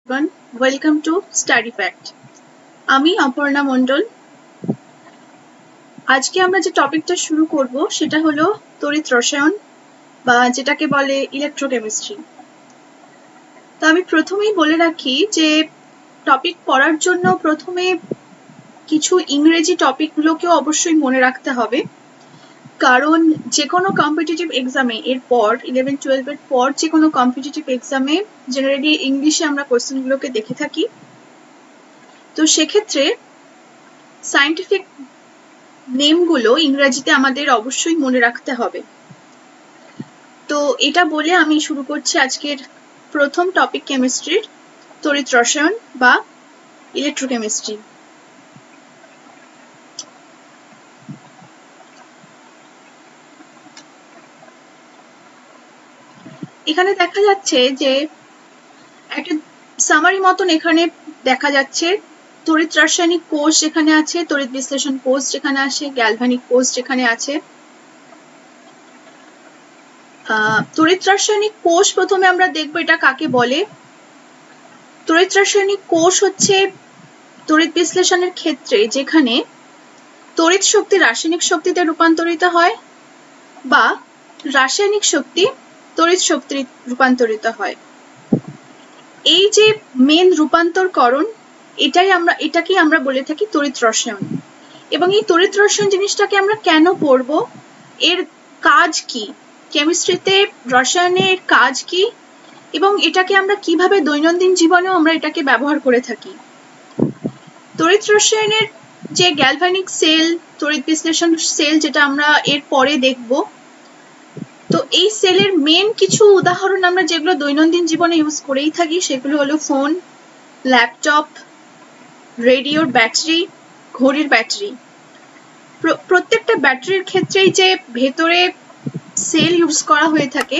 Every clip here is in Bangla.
everyone, welcome to Study Fact. আমি অপর্ণা মণ্ডল। আজকে আমরা যে টপিকটা শুরু করব সেটা হলো তড়িৎ রসায়ন বা যেটাকে বলে ইলেকট্রোকেমিস্ট্রি। তো আমি প্রথমেই বলে রাখি যে টপিক পড়ার জন্য প্রথমে কিছু ইংরেজি টপিকগুলোকেও অবশ্যই মনে রাখতে হবে, কারণ যে কোনো কম্পিটিটিভ এক্সামে এরপর 11-12 এর পর যে কোনো কম্পিটিটিভ এক্সামে জেনারেলি ইংলিশে আমরা কোশ্চেনগুলোকে দেখে থাকি। তো সেক্ষেত্রে সায়েন্টিফিক নেমগুলো ইংরেজিতে আমাদের অবশ্যই মনে রাখতে হবে। তো এটা বলে আমি শুরু করছি আজকের প্রথম টপিক, কেমিস্ট্রির তড়িৎ রসায়ন বা ইলেকট্রোকেমিস্ট্রি। এখানে দেখা যাচ্ছে যে একটা সামারি মতন এখানে দেখা যাচ্ছে তড়িৎ রাসায়নিক কোষ যেখানে আছে, তড়িৎ বিশ্লেষণ কোষ যেখানে আছে, গ্যালভানিক কোষ যেখানে আছে। তড়িৎ রাসায়নিক কোষ প্রথমে আমরা দেখবো এটা কাকে বলে। তড়িৎ রাসায়নিক কোষ হচ্ছে তড়িৎ বিশ্লেষণের ক্ষেত্রে যেখানে তড়িৎ শক্তি রাসায়নিক শক্তিতে রূপান্তরিত হয় বা রাসায়নিক শক্তি তড়িৎ শক্তিতে রূপান্তরিত হয়। এই যে মেন রূপান্তরকরণ, এটাকেই আমরা বলে থাকি তড়িৎ রসায়ন। এবং এই তড়িৎ রসায়ন জিনিসটাকে আমরা কেন পড়বো, এর কাজ কি, কেমিস্ট্রিতে রসায়নের কাজ কি, এবং এটাকে আমরা কিভাবে দৈনন্দিন জীবনেও আমরা এটাকে ব্যবহার করে থাকি। তড়িৎ রসায়নের যে গ্যালভানিক সেল, তড়িৎ বিশ্লেষণ সেল যেটা আমরা এর পরে দেখব, তো এই সেলের মেন কিছু উদাহরণ আমরা যেগুলো দৈনন্দিন জীবনে ইউজ করেই থাকি সেগুলো হলো ফোন, ল্যাপটপ, রেডিওর ব্যাটারি, ঘড়ির ব্যাটারি। প্রত্যেকটা ব্যাটারির ক্ষেত্রেই যে ভেতরে সেল ইউজ করা হয়ে থাকে,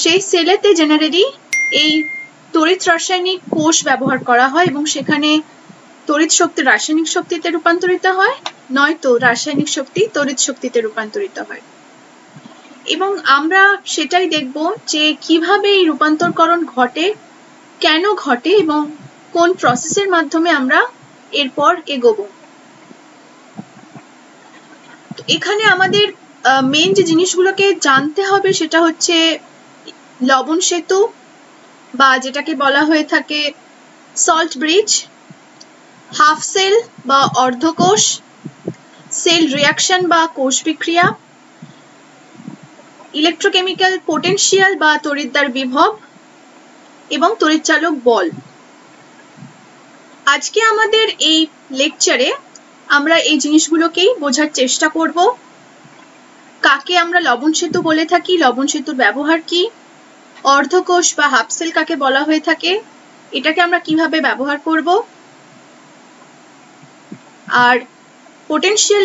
সেই সেলেতে জেনারেলি এই তড়িৎ রাসায়নিক কোষ ব্যবহার করা হয় এবং সেখানে তড়িৎ শক্তি রাসায়নিক শক্তিতে রূপান্তরিত হয়, নয়তো রাসায়নিক শক্তি তড়িৎ শক্তিতে রূপান্তরিত হয়। এবং আমরা সেটাই দেখব যে কিভাবে এই রূপান্তরকরণ ঘটে, কেন ঘটে এবং কোন প্রসেসের মাধ্যমে আমরা এরপর এগোবো। এখানে আমাদের মেন যে জিনিসগুলোকে জানতে হবে সেটা হচ্ছে লবণ সেতু বা যেটাকে বলা হয়ে থাকে সল্ট ব্রিজ, হাফ সেল বা অর্ধকোষ, সেল রিয়াকশন বা কোষ বিক্রিয়া, ইলেকট্রোকেমিক্যাল পোটেনশিয়াল বা তড়িৎদ্বার বিভব এবং তড়িৎচালক বল। আজকে আমাদের এই লেকচারে আমরা এই জিনিসগুলোকেই বোঝার চেষ্টা করব। কাকে আমরা লবণ সেতু বলে থাকি, লবণ সেতুর ব্যবহার কি, অর্ধকোষ বা হাফ সেল কাকে বলা হয়ে থাকে, এটাকে আমরা কিভাবে ব্যবহার করব, আর পোটেনশিয়াল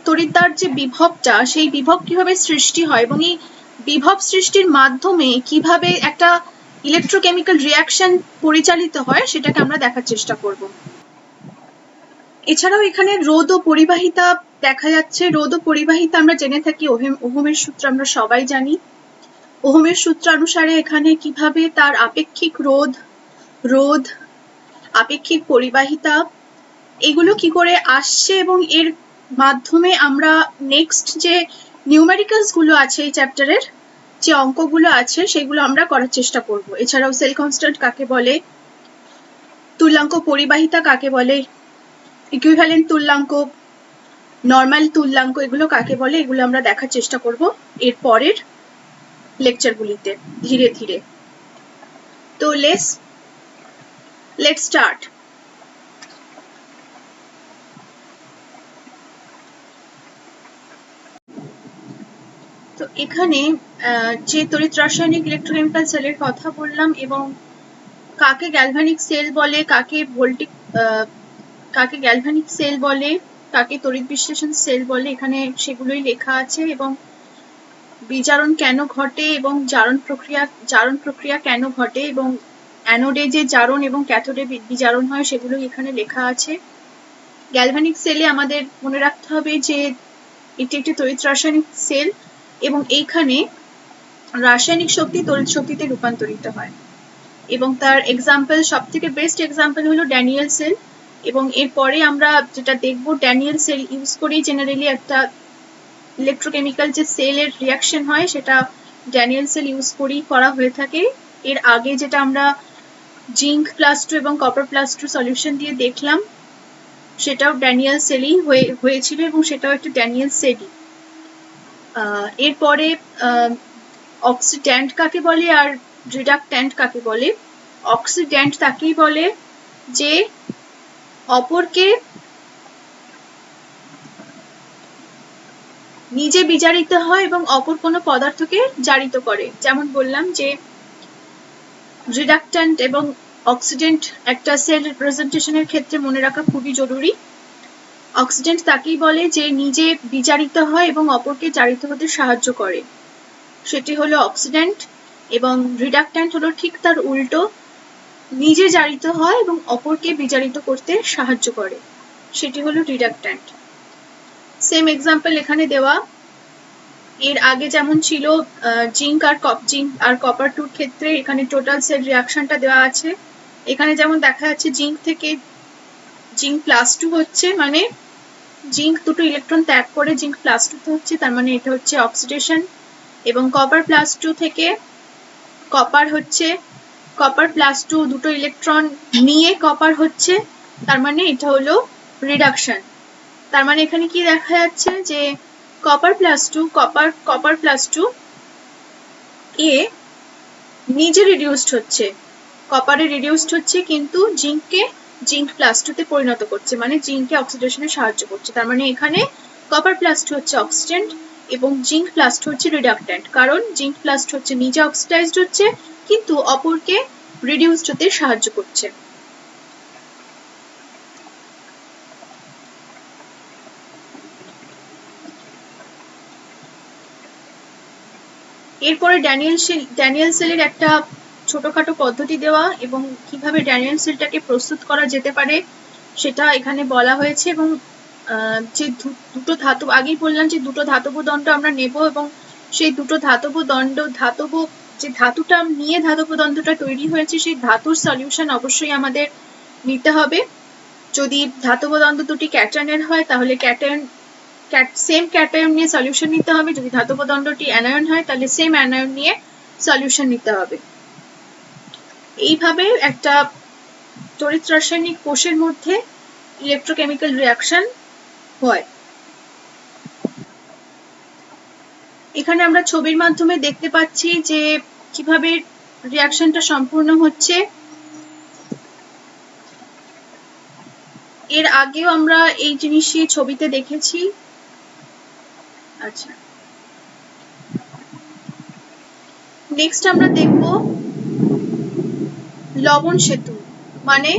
তড়িৎদ্বার যে বিভবটা, সেই বিভব কিভাবে সৃষ্টি হয় এবং এই বিভব সৃষ্টির মাধ্যমে কিভাবে একটা ইলেকট্রোকেমিক্যাল রিয়াকশন পরিচালিত হয় সেটাকে আমরা দেখার চেষ্টা করব। এছাড়াও এখানে রোধ ও পরিবাহিতা দেখা যাচ্ছে। রোধ ও পরিবাহিতা আমরা জেনে থাকি ওহমের সূত্র আমরা সবাই জানি। ওহমের সূত্র অনুসারে এখানে কিভাবে তার আপেক্ষিক রোধ, আপেক্ষিক পরিবাহিতা এগুলো কি করে আসছে এবং এর মাধ্যমে আমরা নেক্সট যে নিউমেরিক্যালস গুলো আছে এই চ্যাপ্টারের, যে অঙ্কগুলো আছে সেগুলো আমরা করার চেষ্টা করব। এছাড়াও সেল কনস্ট্যান্ট কাকে বলে, তুল্যাঙ্ক পরিবাহিতা কাকে বলে, ইকুইভ্যালেন্ট তুল্যাঙ্ক, নরমাল তুল্যাঙ্ক এগুলো কাকে বলে, এগুলো আমরা দেখার চেষ্টা করব এর পরের লেকচারগুলিতে ধীরে ধীরে। তো লেটস স্টার্ট। তো এখানে যে তড়িৎ রাসায়নিক ইলেকট্রোকেমিক্যাল সেলের কথা বললাম এবং কাকে গ্যালভানিক সেল বলে, কাকে গ্যালভানিক সেল বলে, কাকে তড়িৎ বিশ্লেষণ সেল বলে, এখানে সেগুলোই লেখা আছে। এবং বিজারণ কেন ঘটে এবং জারণ প্রক্রিয়া কেন ঘটে এবং অ্যানোডে যে জারণ এবং ক্যাথোডে বিজারণ হয় সেগুলো এখানে লেখা আছে। গ্যালভানিক সেলে আমাদের মনে রাখতে হবে যে এটি একটি তড়িৎ রাসায়নিক সেল এবং এইখানে রাসায়নিক শক্তি তড়িৎ শক্তিতে রূপান্তরিত হয়। এবং তার এক্সাম্পল, সব থেকে বেস্ট এক্সাম্পল হলো ড্যানিয়েল সেল। এবং এরপরে আমরা যেটা দেখবো, ড্যানিয়েল সেল ইউজ করেই জেনারেলি একটা ইলেকট্রোকেমিক্যাল যে সেলের রিয়াকশন হয় সেটা ড্যানিয়েল সেল ইউজ করেই করা হয়ে থাকে। এর আগে যেটা আমরা জিঙ্ক +2 এবং কপার +2 সলিউশন দিয়ে দেখলাম সেটাও ড্যানিয়েল সেলই হয়েছিল এবং সেটাও একটা ড্যানিয়েল সেলই। এরপরে অক্সিড্যান্ট কাকে বলে আর রিডাক্ট্যান্ট কাকে বলে? অক্সিড্যান্ট তাকেই বলে যে অপরকে নিজে বিজারিত হয় এবং অপর কোনো পদার্থকে জারিত করে। যেমন বললাম যে রিডাক্ট্যান্ট এবং অক্সিডেন্ট একটা সেল রিপ্রেজেন্টেশনের ক্ষেত্রে মনে রাখা খুবই জরুরি। অক্সিডেন্ট তাকেই বলে যে নিজে বিজারিত হয় এবং অপরকে জারিত হতে সাহায্য করে, সেটি হলো অক্সিডেন্ট। এবং রিডাক্ট্যান্ট হলো ঠিক তার উল্টো, নিজে জারিত হয় এবং অপরকে বিজারিত করতে সাহায্য করে, সেটি হলো রিডাক্ট্যান্ট। সেম এক্সাম্পল এখানে দেওয়া। এর আগে যেমন ছিল জিঙ্ক আর কপার 2 ক্ষেত্রে, এখানে টোটাল সেল রিয়াকশনটা দেওয়া আছে। এখানে যেমন দেখা যাচ্ছে জিঙ্ক থেকে জিঙ্ক +2 হচ্ছে, মানে জিঙ্ক দুটো ইলেকট্রন ত্যাগ করে জিঙ্ক +2 হচ্ছে, তার মানে এটা হচ্ছে অক্সিডেশন। এবং কপার +2 থেকে কপার হচ্ছে, কপার +2 দুটো ইলেকট্রন নিয়ে কপার হচ্ছে, তার মানে এটা হলো রিডাকশন। তার মানে এখানে কি দেখা যাচ্ছে যে কপার +2 এ নিজে রিডিউসড হচ্ছে, কপারে রিডিউসড হচ্ছে, কিন্তু জিঙ্ককে জিঙ্ক +2 তে পরিণত করছে, মানে জিঙ্ককে অক্সিডেশনে সাহায্য করছে। তার মানে এখানে কপার +2 হচ্ছে অক্সিডেন্ট এবং জিঙ্ক +2 হচ্ছে রিডাক্ট্যান্ট, কারণ জিঙ্ক +2 হচ্ছে নিজে অক্সিডাইজড হচ্ছে কিন্তু অপরকে রিডিউসড হতে সাহায্য করছে। এরপরে ড্যানিয়েল সেলের একটা ছোটখাটো পদ্ধতি দেওয়া এবং কিভাবে ড্যানিয়েল সেলটাকে প্রস্তুত করা যেতে পারে সেটা এখানে বলা হয়েছে। এবং যে দুটো ধাতব, আগেই বললাম যে দুটো ধাতব দণ্ড আমরা নেব এবং সেই দুটো ধাতব যে ধাতুটা নিয়ে ধাতব দণ্ডটা তৈরি হয়েছে সেই ধাতুর সলিউশন অবশ্যই আমাদের নিতে হবে। যদি ধাতব দণ্ড দুটি ক্যাটায়নের হয় তাহলে সেম ক্যাটায়ন নিয়ে সলিউশন নিতে হবে, যদি ধাতব দণ্ডটি অ্যানায়ন হয় তাহলে সেম অ্যানায়ন নিয়ে সলিউশন নিতে হবে। এইভাবে একটা তড়িৎ রাসায়নিক কোষের মধ্যে ইলেকট্রোকেমিক্যাল রিয়াকশন হয়। এখানে আমরা ছবির মাধ্যমে দেখতে পাচ্ছি যে কিভাবে রিয়াকশনটা সম্পূর্ণ হচ্ছে। এর আগেও আমরা এই জিনিসই ছবিতে দেখেছি। আচ্ছা, নেক্সট আমরা দেখব লবণ সেতু, মানে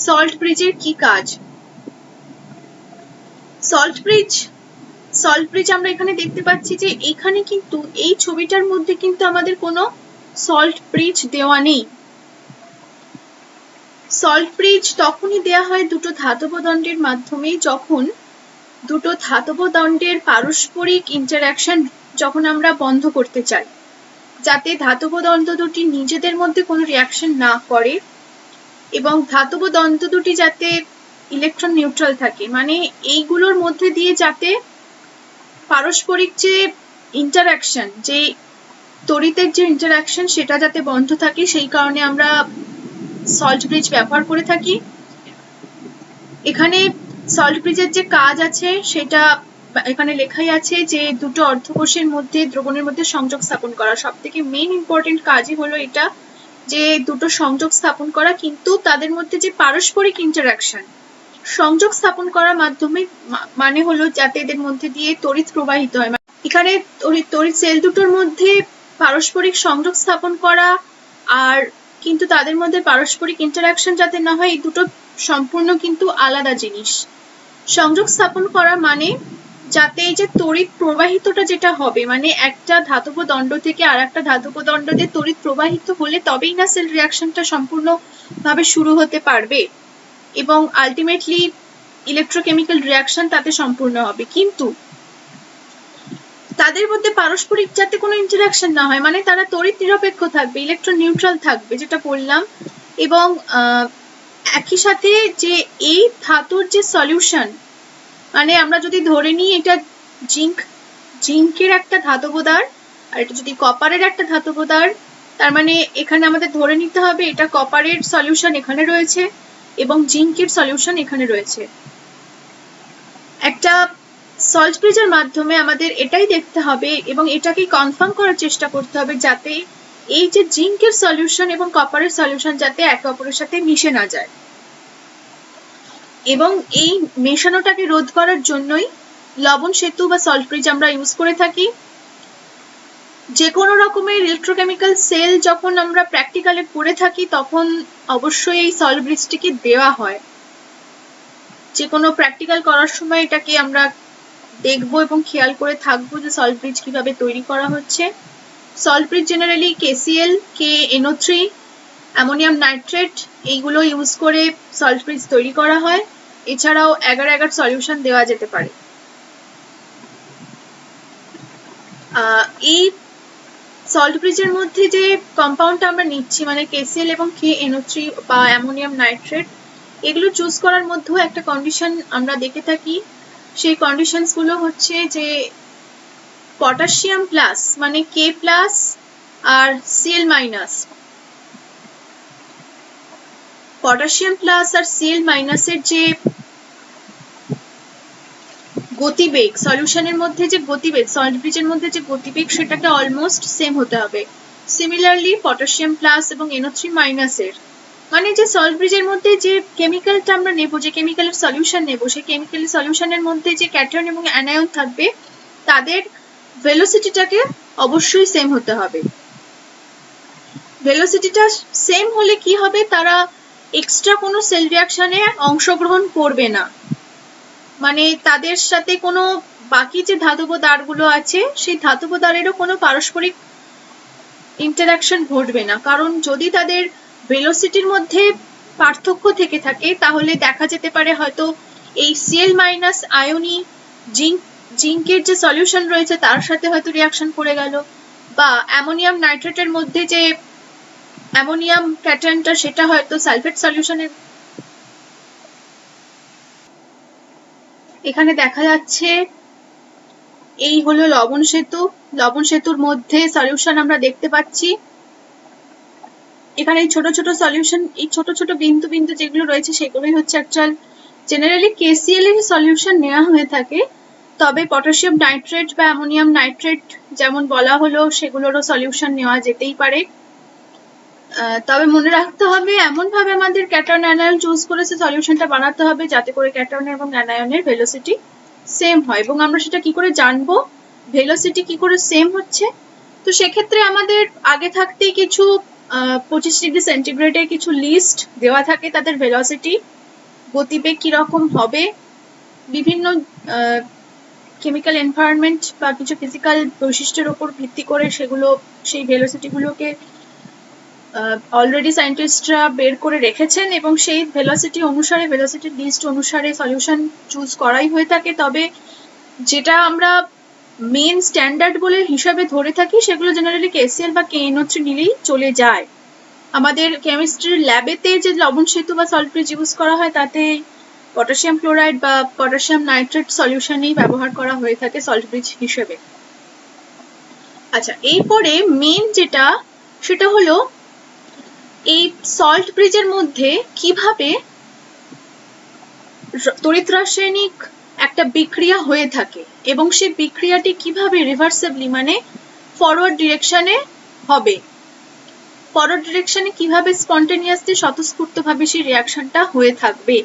সল্ট ব্রিজের কি কাজ। সল্ট ব্রিজ আমরা এখানে দেখতে পাচ্ছি যে এখানে কিন্তু এই ছবিটার মধ্যে কিন্তু আমাদের কোনো সল্ট ব্রিজ দেওয়া নেই। সল্ট ব্রিজ তখনই দেয়া হয় দুটো ধাতব দণ্ডের মাধ্যমে, যখন দুটো ধাতব দণ্ডের পারস্পরিক ইন্টারঅ্যাকশন যখন আমরা বন্ধ করতে চাই, যাতে ধাতব দণ্ড দুটি নিজেদের মধ্যে কোনো রিয়াকশন না করে এবং ধাতব দণ্ড দুটি যাতে ইলেকট্রন নিউট্রাল থাকে, মানে এইগুলোর মধ্যে দিয়ে যাতে পারস্পরিক যে ইন্টারঅ্যাকশন, যে তড়িতের যে ইন্টারঅ্যাকশন সেটা যাতে বন্ধ থাকে, সেই কারণে আমরা সল্ট ব্রিজ ব্যবহার করে থাকি। এখানে সল্ট ব্রিজের যে কাজ আছে সেটা এখানে লেখাই আছে যে দুটো অর্ধকোষের মধ্যে দ্রবণের মধ্যে সংযোগ স্থাপন করা। সব থেকে মেইন ইম্পর্টেন্ট কাজই হলো এটা, যে দুটো সংযোগ স্থাপন করা, কিন্তু তাদের মধ্যে যে পারস্পরিক ইন্টারঅ্যাকশন, সংযোগ স্থাপন করার মাধ্যমে মানে হলো যাতে এদের মধ্যে দিয়ে তড়িৎ প্রবাহিত হয়। এখানে তড়িৎ সেল দুটোর মধ্যে পারস্পরিক সংযোগ স্থাপন করা আর কিন্তু তাদের মধ্যে পারস্পরিক ইন্টারঅ্যাকশন যাতে না হয়, এই দুটো সম্পূর্ণ কিন্তু আলাদা জিনিস। সংযোগ স্থাপন করা মানে যাতে এই যে তড়িৎ প্রবাহিতটা যেটা হবে, মানে একটা ধাতব দণ্ড থেকে আর একটা ধাতব দণ্ডতে তড়িৎ প্রবাহিত হলে তবেই না সেল রিয়াকশনটা সম্পূর্ণভাবে শুরু হতে পারবে এবং আলটিমেটলি ইলেকট্রোকেমিক্যাল রিয়াকশন তাতে সম্পূর্ণ হবে। কিন্তু তাদের মধ্যে পারস্পরিক যাতে কোনো ইন্টারাকশন না হয়, মানে তারা তড়িৎ নিরপেক্ষ থাকবে, ইলেকট্রন নিউট্রাল থাকবে, যেটা বললাম। এবং একই সাথে যে এই ধাতুর যে সলিউশন, মানে আমরা যদি ধরে নিই এটা জিঙ্কের একটা ধাতবদার, আর এটা যদি কপারের একটা ধাতবদার, তার মানে এখানে আমাদের ধরে নিতে হবে এটা কপারের সলিউশন এখানে রয়েছে এবং জিঙ্কের সলিউশন এখানে রয়েছে। একটা সল্ট ব্রিজের মাধ্যমে আমাদের এটাই দেখতে হবে এবং এটাকে কনফার্ম করার চেষ্টা করতে হবে যাতে এই যে জিঙ্কের সলিউশন এবং কপারের সলিউশন যাতে একে অপরের সাথে মিশে না যায়। এবং এই মেশানোটাকে রোধ করার জন্যই লবণ সেতু বা সল্ট ব্রিজ আমরা ইউজ করে থাকি। যে কোনো রকমের ইলেকট্রোকেমিক্যাল সেল যখন আমরা প্র্যাকটিক্যালে পড়ে থাকি তখন অবশ্যই এই সল্ট ব্রিজটিকে দেওয়া হয়। যে কোনো প্র্যাকটিক্যাল করার সময় এটাকে আমরা দেখবো এবং খেয়াল করে থাকবো যে সল্ট ব্রিজ কিভাবে তৈরি করা হচ্ছে। Salt bridge generally KCl, KNO3, ammonium nitrate এইগুলো ইউজ করে সল্ট ব্রিজ তৈরি করা হয়। এছাড়াও অ্যাগার সলিউশন দেওয়া যেতে পারে। এই সল্ট ব্রিজের মধ্যে যে কম্পাউন্ডটা আমরা নিচ্ছি মানে KCl এবং KNO3 বা অ্যামোনিয়াম নাইট্রেট, এগুলো চুজ করার মধ্যেও একটা কন্ডিশন আমরা দেখে থাকি। সেই কন্ডিশনস গুলো হচ্ছে যে পটাশিয়াম প্লাস মানে K প্লাস আর Cl মাইনাস, পটাশিয়াম প্লাস আর Cl মাইনাসের যে গতিবেগ, সলিউশনের মধ্যে যে গতিবেগ, সল্ট ব্রিজের মধ্যে যে গতিবেগ সেটাকে অলমোস্ট সেম হতে হবে। সিমিলারলি পটাশিয়াম প্লাস এবং NO3 মাইনাসের মানে যে সল্ট ব্রিজের মধ্যে যে কেমিক্যালটা আমরা নেব, যে কেমিক্যালের সলিউশন নেব, সেই কেমিক্যালের সলিউশনের মধ্যে যে ক্যাটায়ন এবং অ্যানায়ন থাকবে তাদের ভেলোসিটিটাকে অবশ্যই সেম হতে হবে। ভেলোসিটিটা সেম হলে কি হবে, তারা এক্সট্রা কোনো সেল রিঅ্যাকশনে অংশগ্রহণ করবে না, মানে তাদের সাথে কোনো বাকি যে ধাতব দ্বারগুলো আছে সেই ধাতব দ্বারেরও কোনো পারস্পরিক ইন্টারাকশন ঘটবে না। কারণ যদি তাদের ভেলোসিটির মধ্যে পার্থক্য থেকে থাকে তাহলে দেখা যেতে পারে হয়তো এই Cl মাইনাস আয়নি জিঙ্কের যে সলিউশন রয়েছে তার সাথে হয়তো রিঅ্যাকশন করে গেল, বা অ্যামোনিয়াম নাইট্রেটের মধ্যে যে অ্যামোনিয়াম ক্যাটায়নটা সেটা হয়তো সালফেট সলিউশনের। এখানে দেখা যাচ্ছে এই হলো লবণ সেতু। লবণ সেতুর মধ্যে সলিউশন আমরা দেখতে পাচ্ছি। এখানে ছোট ছোট সলিউশন, এই ছোট ছোট বিন্দু বিন্দু যেগুলো রয়েছে সেগুলোই হচ্ছে অ্যাকচুয়াল জেনারেলি KCl এর সলিউশন নেওয়া হয়ে থাকে, তবে পটাশিয়াম নাইট্রেট বা অ্যামোনিয়াম নাইট্রেট যেমন বলা হলো সেগুলোরও সলিউশন নেওয়া যেতেই পারে। তবে মনে রাখতে হবে এমন ভাবে আমাদের ক্যাটায়ন অ্যানায়ন চুজ করে সলিউশনটা বানাতে হবে যাতে করে ক্যাটায়ন এবং অ্যানায়নের ভেলোসিটি সেম হয়। এবং আমরা সেটা কি করে জানবো ভেলোসিটি কি করে সেম হচ্ছে? তো সেক্ষেত্রে আমাদের আগে থাকতেই কিছু 25 ডিগ্রি সেন্টিগ্রেডের কিছু লিস্ট দেওয়া থাকে তাদের ভেলোসিটি, গতিবেগ কিরকম হবে, বিভিন্ন কেমিক্যাল এনভায়রনমেন্ট বা কিছু ফিজিক্যাল বৈশিষ্ট্যের উপর ভিত্তি করে সেগুলো সেই ভেলোসিটিগুলোকে অলরেডি সায়েন্টিস্টরা বের করে রেখেছেন এবং সেই ভেলোসিটি অনুসারে, ভেলোসিটির লিস্ট অনুসারে সলিউশন চুজ করাই হয়ে থাকে। তবে যেটা আমরা মেন স্ট্যান্ডার্ড বলে হিসাবে ধরে থাকি সেগুলো জেনারেলি KCl বা KNO3 নিলেই চলে যায়। আমাদের কেমিস্ট্রির ল্যাবেতে যে লবণ সেতু বা সল্ট ব্রিজ ইউজ করা হয় তাতে পটাশিয়াম ক্লোরাইড বা পটাশিয়াম নাইট্রেট সলিউশনই ব্যবহার করা হয়ে থাকে সল্ট ব্রিজ হিসেবে। আচ্ছা, এরপরে মেন যেটা সেটা হলো এই সল্ট ব্রিজের মধ্যে কিভাবে তড়িৎ রাসায়নিক একটা বিক্রিয়া হয়ে থাকে এবং সেই বিক্রিয়াটি কিভাবে রিভার্সিবলি মানে ফরওয়ার্ড ডিরেকশনে হবে, ফরওয়ার্ড ডিরেকশনে কিভাবে স্পন্টেনিয়াসলি স্বতঃস্ফূর্তভাবে সেই রিঅ্যাকশনটা হয়ে থাকবে।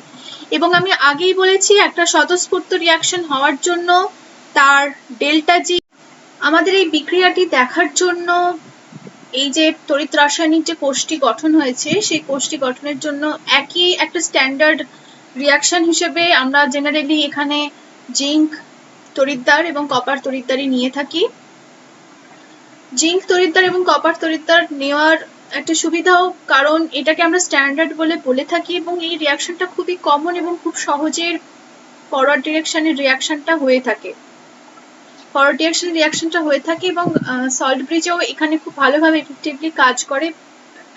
এবং আমি আগেই বলেছি একটা স্বতঃস্ফূর্ত রিঅ্যাকশন হওয়ার জন্য তার ডেল্টা জি, আমাদের এই বিক্রিয়াটি দেখার জন্য এই যে তড়িৎ রাসায়নিক যে কোষটি গঠন হয়েছে সেই কোষটি গঠনের জন্য একই একটা স্ট্যান্ডার্ড রিঅ্যাকশন হিসেবে আমরা জেনারেলি এখানে জিঙ্ক তড়িৎদ্বার এবং কপার তড়িৎদ্বারই নিয়ে থাকি। জিঙ্ক তড়িৎদ্বার এবং কপার তড়িৎদ্বার নেওয়ার একটা সুবিধাও কারণ এটাকে আমরা স্ট্যান্ডার্ড বলে থাকি এবং এই রিঅ্যাকশনটা খুবই কমন এবং খুব সহজে ফরওয়ার্ড ডিরেকশনের রিঅ্যাকশনটা হয়ে থাকে। ফরওয়ার্ড ডিরেকশন রিঅ্যাকশনটা হয়ে থাকে এবং সল্ট ব্রিজও এখানে খুব ভালোভাবে এফেক্টিভলি কাজ করে।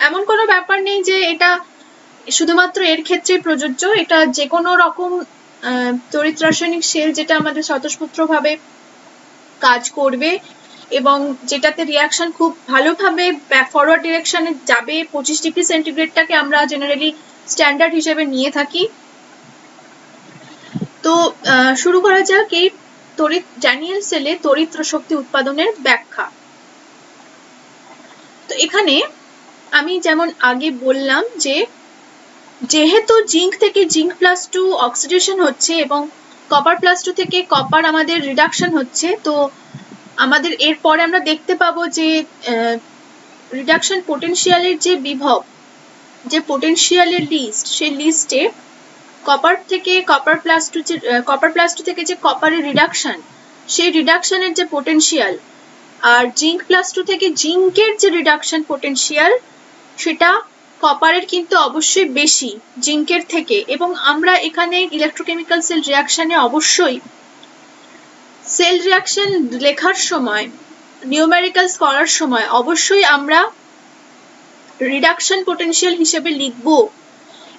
এমন কোনো ব্যাপার নেই যে এটা শুধুমাত্র এর ক্ষেত্রেই প্রযোজ্য, এটা যে কোনো রকম তড়িৎ রাসায়নিক শেল যেটা আমাদের স্বতঃস্ফূর্তভাবে কাজ করবে এবং যেটাতে রিঅ্যাকশন খুব ভালোভাবে ফরওয়ার্ড ডিরেকশনে যাবে, 25 ডিগ্রি সেন্টিগ্রেডটাকে আমরা জেনারেলি স্ট্যান্ডার্ড হিসেবে নিয়ে থাকি। তো শুরু করা যাক এই তড়িৎ ড্যানিয়েল সেলে তড়িৎ শক্তি উৎপাদনের ব্যাখ্যা। তো এখানে আমি যেমন আগে বললাম যে যেহেতু জিঙ্ক থেকে জিঙ্ক প্লাস 2 অক্সিডেশন হচ্ছে এবং কপার প্লাস 2 থেকে কপার আমাদের রিডাকশন হচ্ছে, তো আমাদের এরপরে আমরা দেখতে পাবো যে রিডাকশন পোটেনশিয়ালের যে বিভব, যে পোটেনশিয়ালের লিস্ট, সেই লিস্টে কপার থেকে কপার প্লাস 2 থেকে যে কপারের রিডাকশন, সেই রিডাকশনের যে পোটেনশিয়াল, আর জিঙ্ক প্লাস 2 থেকে জিঙ্কের যে রিডাকশন পোটেনশিয়াল, সেটা কপারের কিন্তু অবশ্যই বেশি জিঙ্কের থেকে। এবং আমরা এখানে ইলেকট্রোকেমিক্যাল সেল রিঅ্যাকশনে অবশ্যই সেল রিঅ্যাকশন লেখার সময়, নিউমেরিক্যালস করার সময় অবশ্যই আমরা রিডাকশন পোটেনশিয়াল হিসেবে লিখব।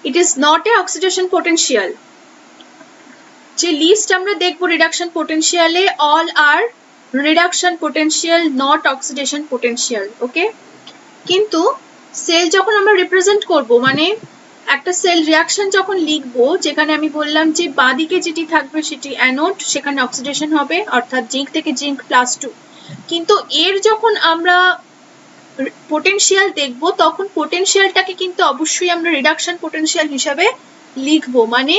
It is not a oxidation potential. যে লিস্ট আমরা দেখব রিডাকশন পোটেনশিয়ালে, all are reduction potential, not oxidation potential. Okay, কিন্তু সেল যখন আমরা রিপ্রেজেন্ট করব, মানে একটা সেল রিঅ্যাকশন যখন লিখবো, যেখানে আমি বললাম যে বাঁদিকে যেটি থাকবে সেটি অ্যানোড, সেখানে অক্সিডেশন হবে অর্থাৎ জিঙ্ক থেকে জিঙ্ক প্লাস 2। কিন্তু এর যখন আমরা পোটেনশিয়াল দেখব, তখন পোটেনশিয়ালটাকে কিন্তু অবশ্যই আমরা রিডাকশন পোটেনশিয়াল হিসাবে লিখবো। মানে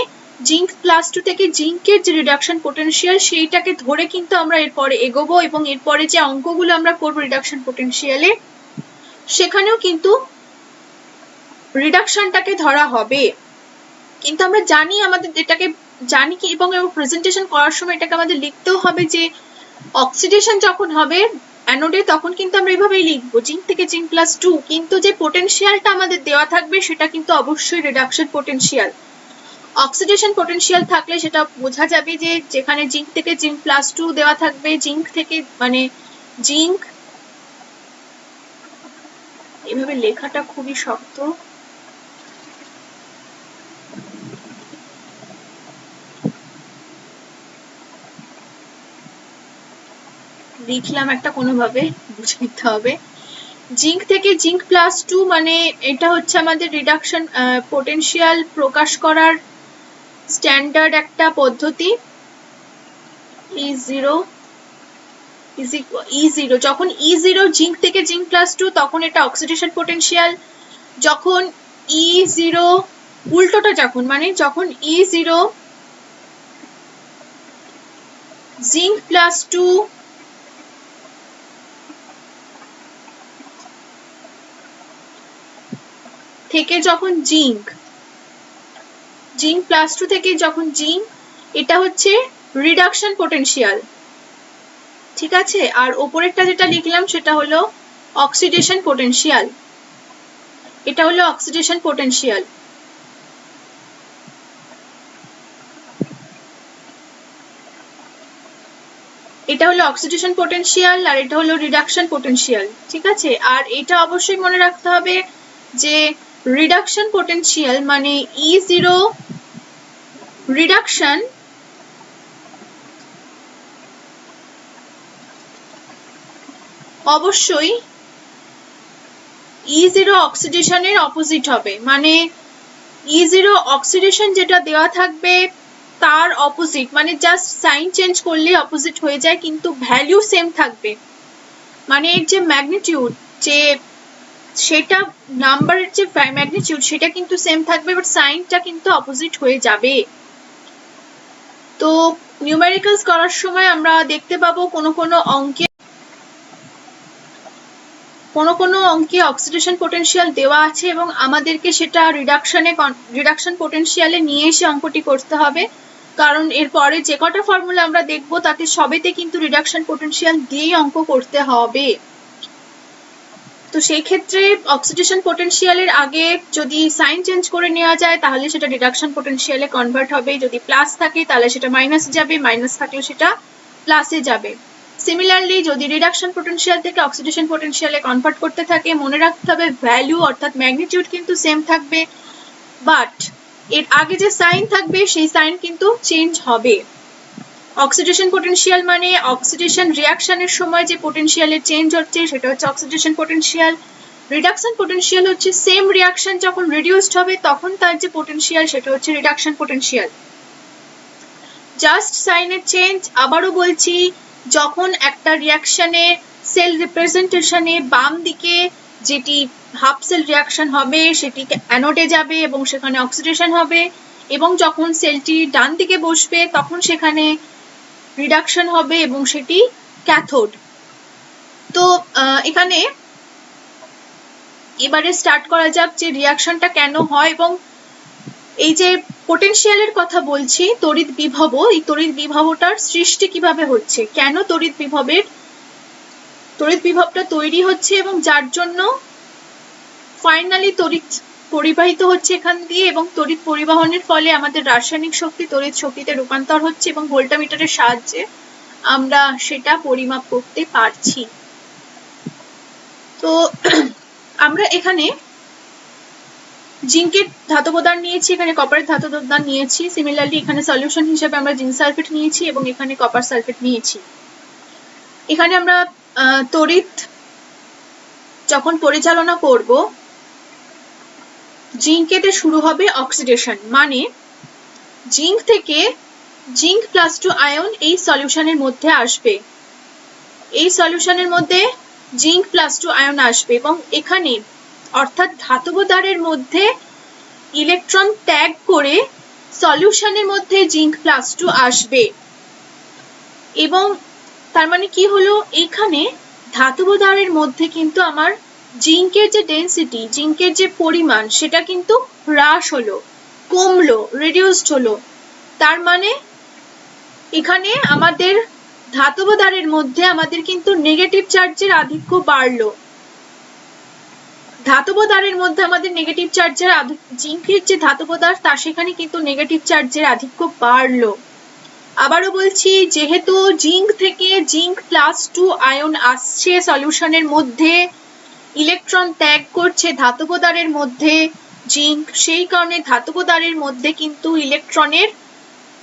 জিঙ্ক প্লাস 2 থেকে জিঙ্কের যে রিডাকশন পোটেনশিয়াল, সেইটাকে ধরে কিন্তু আমরা এরপরে এগোবো এবং এরপরে যে অঙ্কগুলো আমরা করবো রিডাকশন পোটেনশিয়ালে, সেখানেও কিন্তু রিডাকশনটাকে ধরা হবে। কিন্তু আমরা জানি, আমাদের এটাকে জানি কি, এবং প্রেজেন্টেশন করার সময় এটাকে আমাদের লিখতেও হবে যে অক্সিডেশন যখন হবে অ্যানোডে, তখন কিন্তু আমরা এইভাবেই লিখবো জিঙ্ক থেকে জিঙ্ক প্লাস 2, কিন্তু যে পোটেনশিয়ালটা আমাদের দেওয়া থাকবে সেটা কিন্তু অবশ্যই রিডাকশন পোটেনশিয়াল। অক্সিডেশন পোটেনশিয়াল থাকলে সেটা বোঝা যাবে যে যেখানে জিঙ্ক থেকে জিঙ্ক প্লাস 2 দেওয়া থাকবে, জিঙ্ক থেকে মানে জিঙ্ক, এভাবে লেখাটা খুবই শক্ত, লিখলাম একটা কোনোভাবে, বুঝে নিতে হবে। জিঙ্ক থেকে জিঙ্ক প্লাস 2 মানে এটা হচ্ছে আমাদের রিডাকশন পোটেনশিয়াল প্রকাশ করার স্ট্যান্ডার্ড একটা পদ্ধতি। E0 যখন E0 জিঙ্ক থেকে জিঙ্ক প্লাস 2, তখন এটা অক্সিডেশন পোটেনশিয়াল। যখন E0 উল্টোটা, যখন মানে যখন E0 জিঙ্ক প্লাস 2 থেকে যখন জিঙ্ক প্লাস 2 থেকে যখন জিঙ্ক, এটা হচ্ছে রিডাকশন পোটেনশিয়াল, ঠিক আছে। আর ওপরেরটা যেটা লিখলাম সেটা হলো অক্সিডেশন পোটেনশিয়াল, এটা হলো অক্সিডেশন পোটেনশিয়াল। এটা হলো অক্সিডেশন পোটেনশিয়াল আর এটা হলো রিডাকশন পোটেনশিয়াল, ঠিক আছে। আর এটা অবশ্যই মনে রাখতে হবে যে রিডাকশন পোটেনশিয়াল মানে E0 রিডাকশন অবশ্যই E0 অক্সিডেশনের অপোজিট হবে। মানে E0 অক্সিডেশন যেটা দেওয়া থাকবে তার অপোজিট, মানে জাস্ট সাইন চেঞ্জ করলে অপোজিট হয়ে যায়, কিন্তু ভ্যালু সেম থাকবে। মানে এর যে ম্যাগনিটিউড, যে সেটা নাম্বারের যে ম্যাগনিটিউড সেটা কিন্তু সেম থাকবে, বাট সাইনটা কিন্তু অপোজিট হয়ে যাবে। তো নিউমেরিক্যালস করার সময় আমরা দেখতে পাবো কোনো কোনো অঙ্কে অক্সিডেশন পোটেনশিয়াল দেওয়া আছে এবং আমাদেরকে সেটা রিডাকশন পোটেনশিয়ালে নিয়ে এসে অঙ্কটি করতে হবে, কারণ এরপরে যে কটা ফর্মুলা আমরা দেখবো তাতে সবেতে কিন্তু রিডাকশন পোটেনশিয়াল দিয়েই অঙ্ক করতে হবে। তো সেই ক্ষেত্রে অক্সিডেশন পোটেনশিয়ালের আগে যদি সাইন চেঞ্জ করে নেওয়া যায় তাহলে সেটা রিডাকশন পোটেনশিয়ালে কনভার্ট হবে, যদি প্লাস থাকে তাহলে সেটা মাইনাস যাবে, মাইনাস থাকলে সেটা প্লাসে যাবে। সিমিলারলি যদি রিডাকশন পোটেনশিয়াল থেকে অক্সিডেশন পোটেনশিয়ালে কনভার্ট করতে থাকে, মনে রাখতে হবে ভ্যালু অর্থাৎ ম্যাগনিটিউড কিন্তু সেম থাকবে, বাট এর আগে যে সাইন থাকবে সেই সাইন কিন্তু চেঞ্জ হবে। অক্সিডেশন পোটেনশিয়াল মানে অক্সিডেশন রিঅ্যাকশনের সময় যে পোটেনশিয়ালের চেঞ্জ হচ্ছে সেটা হচ্ছে অক্সিডেশন পোটেনশিয়াল। রিডাকশন পোটেনশিয়াল হচ্ছে সেম রিঅ্যাকশন যখন রিডিউসড হবে তখন তার যে পোটেনশিয়াল সেটা হচ্ছে রিডাকশন পোটেনশিয়াল। জাস্ট সাইনের চেঞ্জ। আবারও বলছি, যখন একটা রিঅ্যাকশনে সেল রিপ্রেজেন্টেশনে বাম দিকে যেটি হাফ সেল রিঅ্যাকশন হবে সেটি অ্যানোডে যাবে এবং সেখানে অক্সিডেশন হবে, এবং যখন সেলটি ডান দিকে বসবে তখন সেখানে রিডাকশন হবে এবং সেটি ক্যাথোড। তো এখানে এবারে স্টার্ট করা যাক যে রিঅ্যাকশনটা কেন হয়, এবং এই যে পোটেনশিয়ালের কথা বলছি তড়িৎ বিভব, এই তড়িৎ বিভবটার সৃষ্টি কিভাবে হচ্ছে, কেন তড়িৎ বিভবটা তৈরি হচ্ছে এবং যার জন্য ফাইনালি তড়িৎ পরিবাহিত হচ্ছে এখান দিয়ে, এবং তড়িৎ পরিবহনের ফলে আমাদের রাসায়নিক শক্তি তড়িৎ শক্তিতে রূপান্তর হচ্ছে এবং ভোল্টামিটারের সাহায্যে আমরা সেটা পরিমাপ করতে পারছি। তো আমরা এখানে জিঙ্কের ধাতবদান নিয়েছি, এখানে কপারের ধাতবদান নিয়েছি। সিমিলারলি এখানে সলিউশন হিসেবে আমরা জিঙ্ক সালফেট নিয়েছি এবং এখানে কপার সালফেট নিয়েছি। এখানে আমরা তড়িৎ যখন পরিচালনা করব, জিঙ্কেতে শুরু হবে অক্সিডেশন, মানে জিঙ্ক থেকে জিঙ্ক +2 আয়ন এই সলিউশনের মধ্যে আসবে, এই সলিউশনের মধ্যে জিঙ্ক +2 আয়ন আসবে এবং এখানে অর্থাৎ ধাতবদারের মধ্যে ইলেকট্রন ত্যাগ করে সলিউশনের মধ্যে জিঙ্ক +2 আসবে। এবং তার মানে কি হলো, এইখানে ধাতবদারের মধ্যে কিন্তু আমার জিঙ্কের যে ডেন্সিটি, জিঙ্কের যে পরিমাণ সেটা কিন্তু হ্রাস হলো, কমলো, রিডিউসড হলো। তার মানে এখানে আমাদের ধাতবদারের মধ্যে আমাদের কিন্তু নেগেটিভ চার্জের আধিক্য বাড়লো, ধাতবদারের মধ্যে আমাদের নেগেটিভ চার্জের জিঙ্কের যে ধাতবদার তার সেখানে কিন্তু নেগেটিভ চার্জের আধিক্য বাড়লো। আবারও বলছি, যেহেতু জিঙ্ক থেকে জিঙ্ক +2 আয়ন আসছে সলিউশনের মধ্যে, ইলেকট্রন ত্যাগ করছে ধাতবদারের মধ্যে জিঙ্ক, সেই কারণে ধাতবদারের মধ্যে কিন্তু ইলেকট্রনের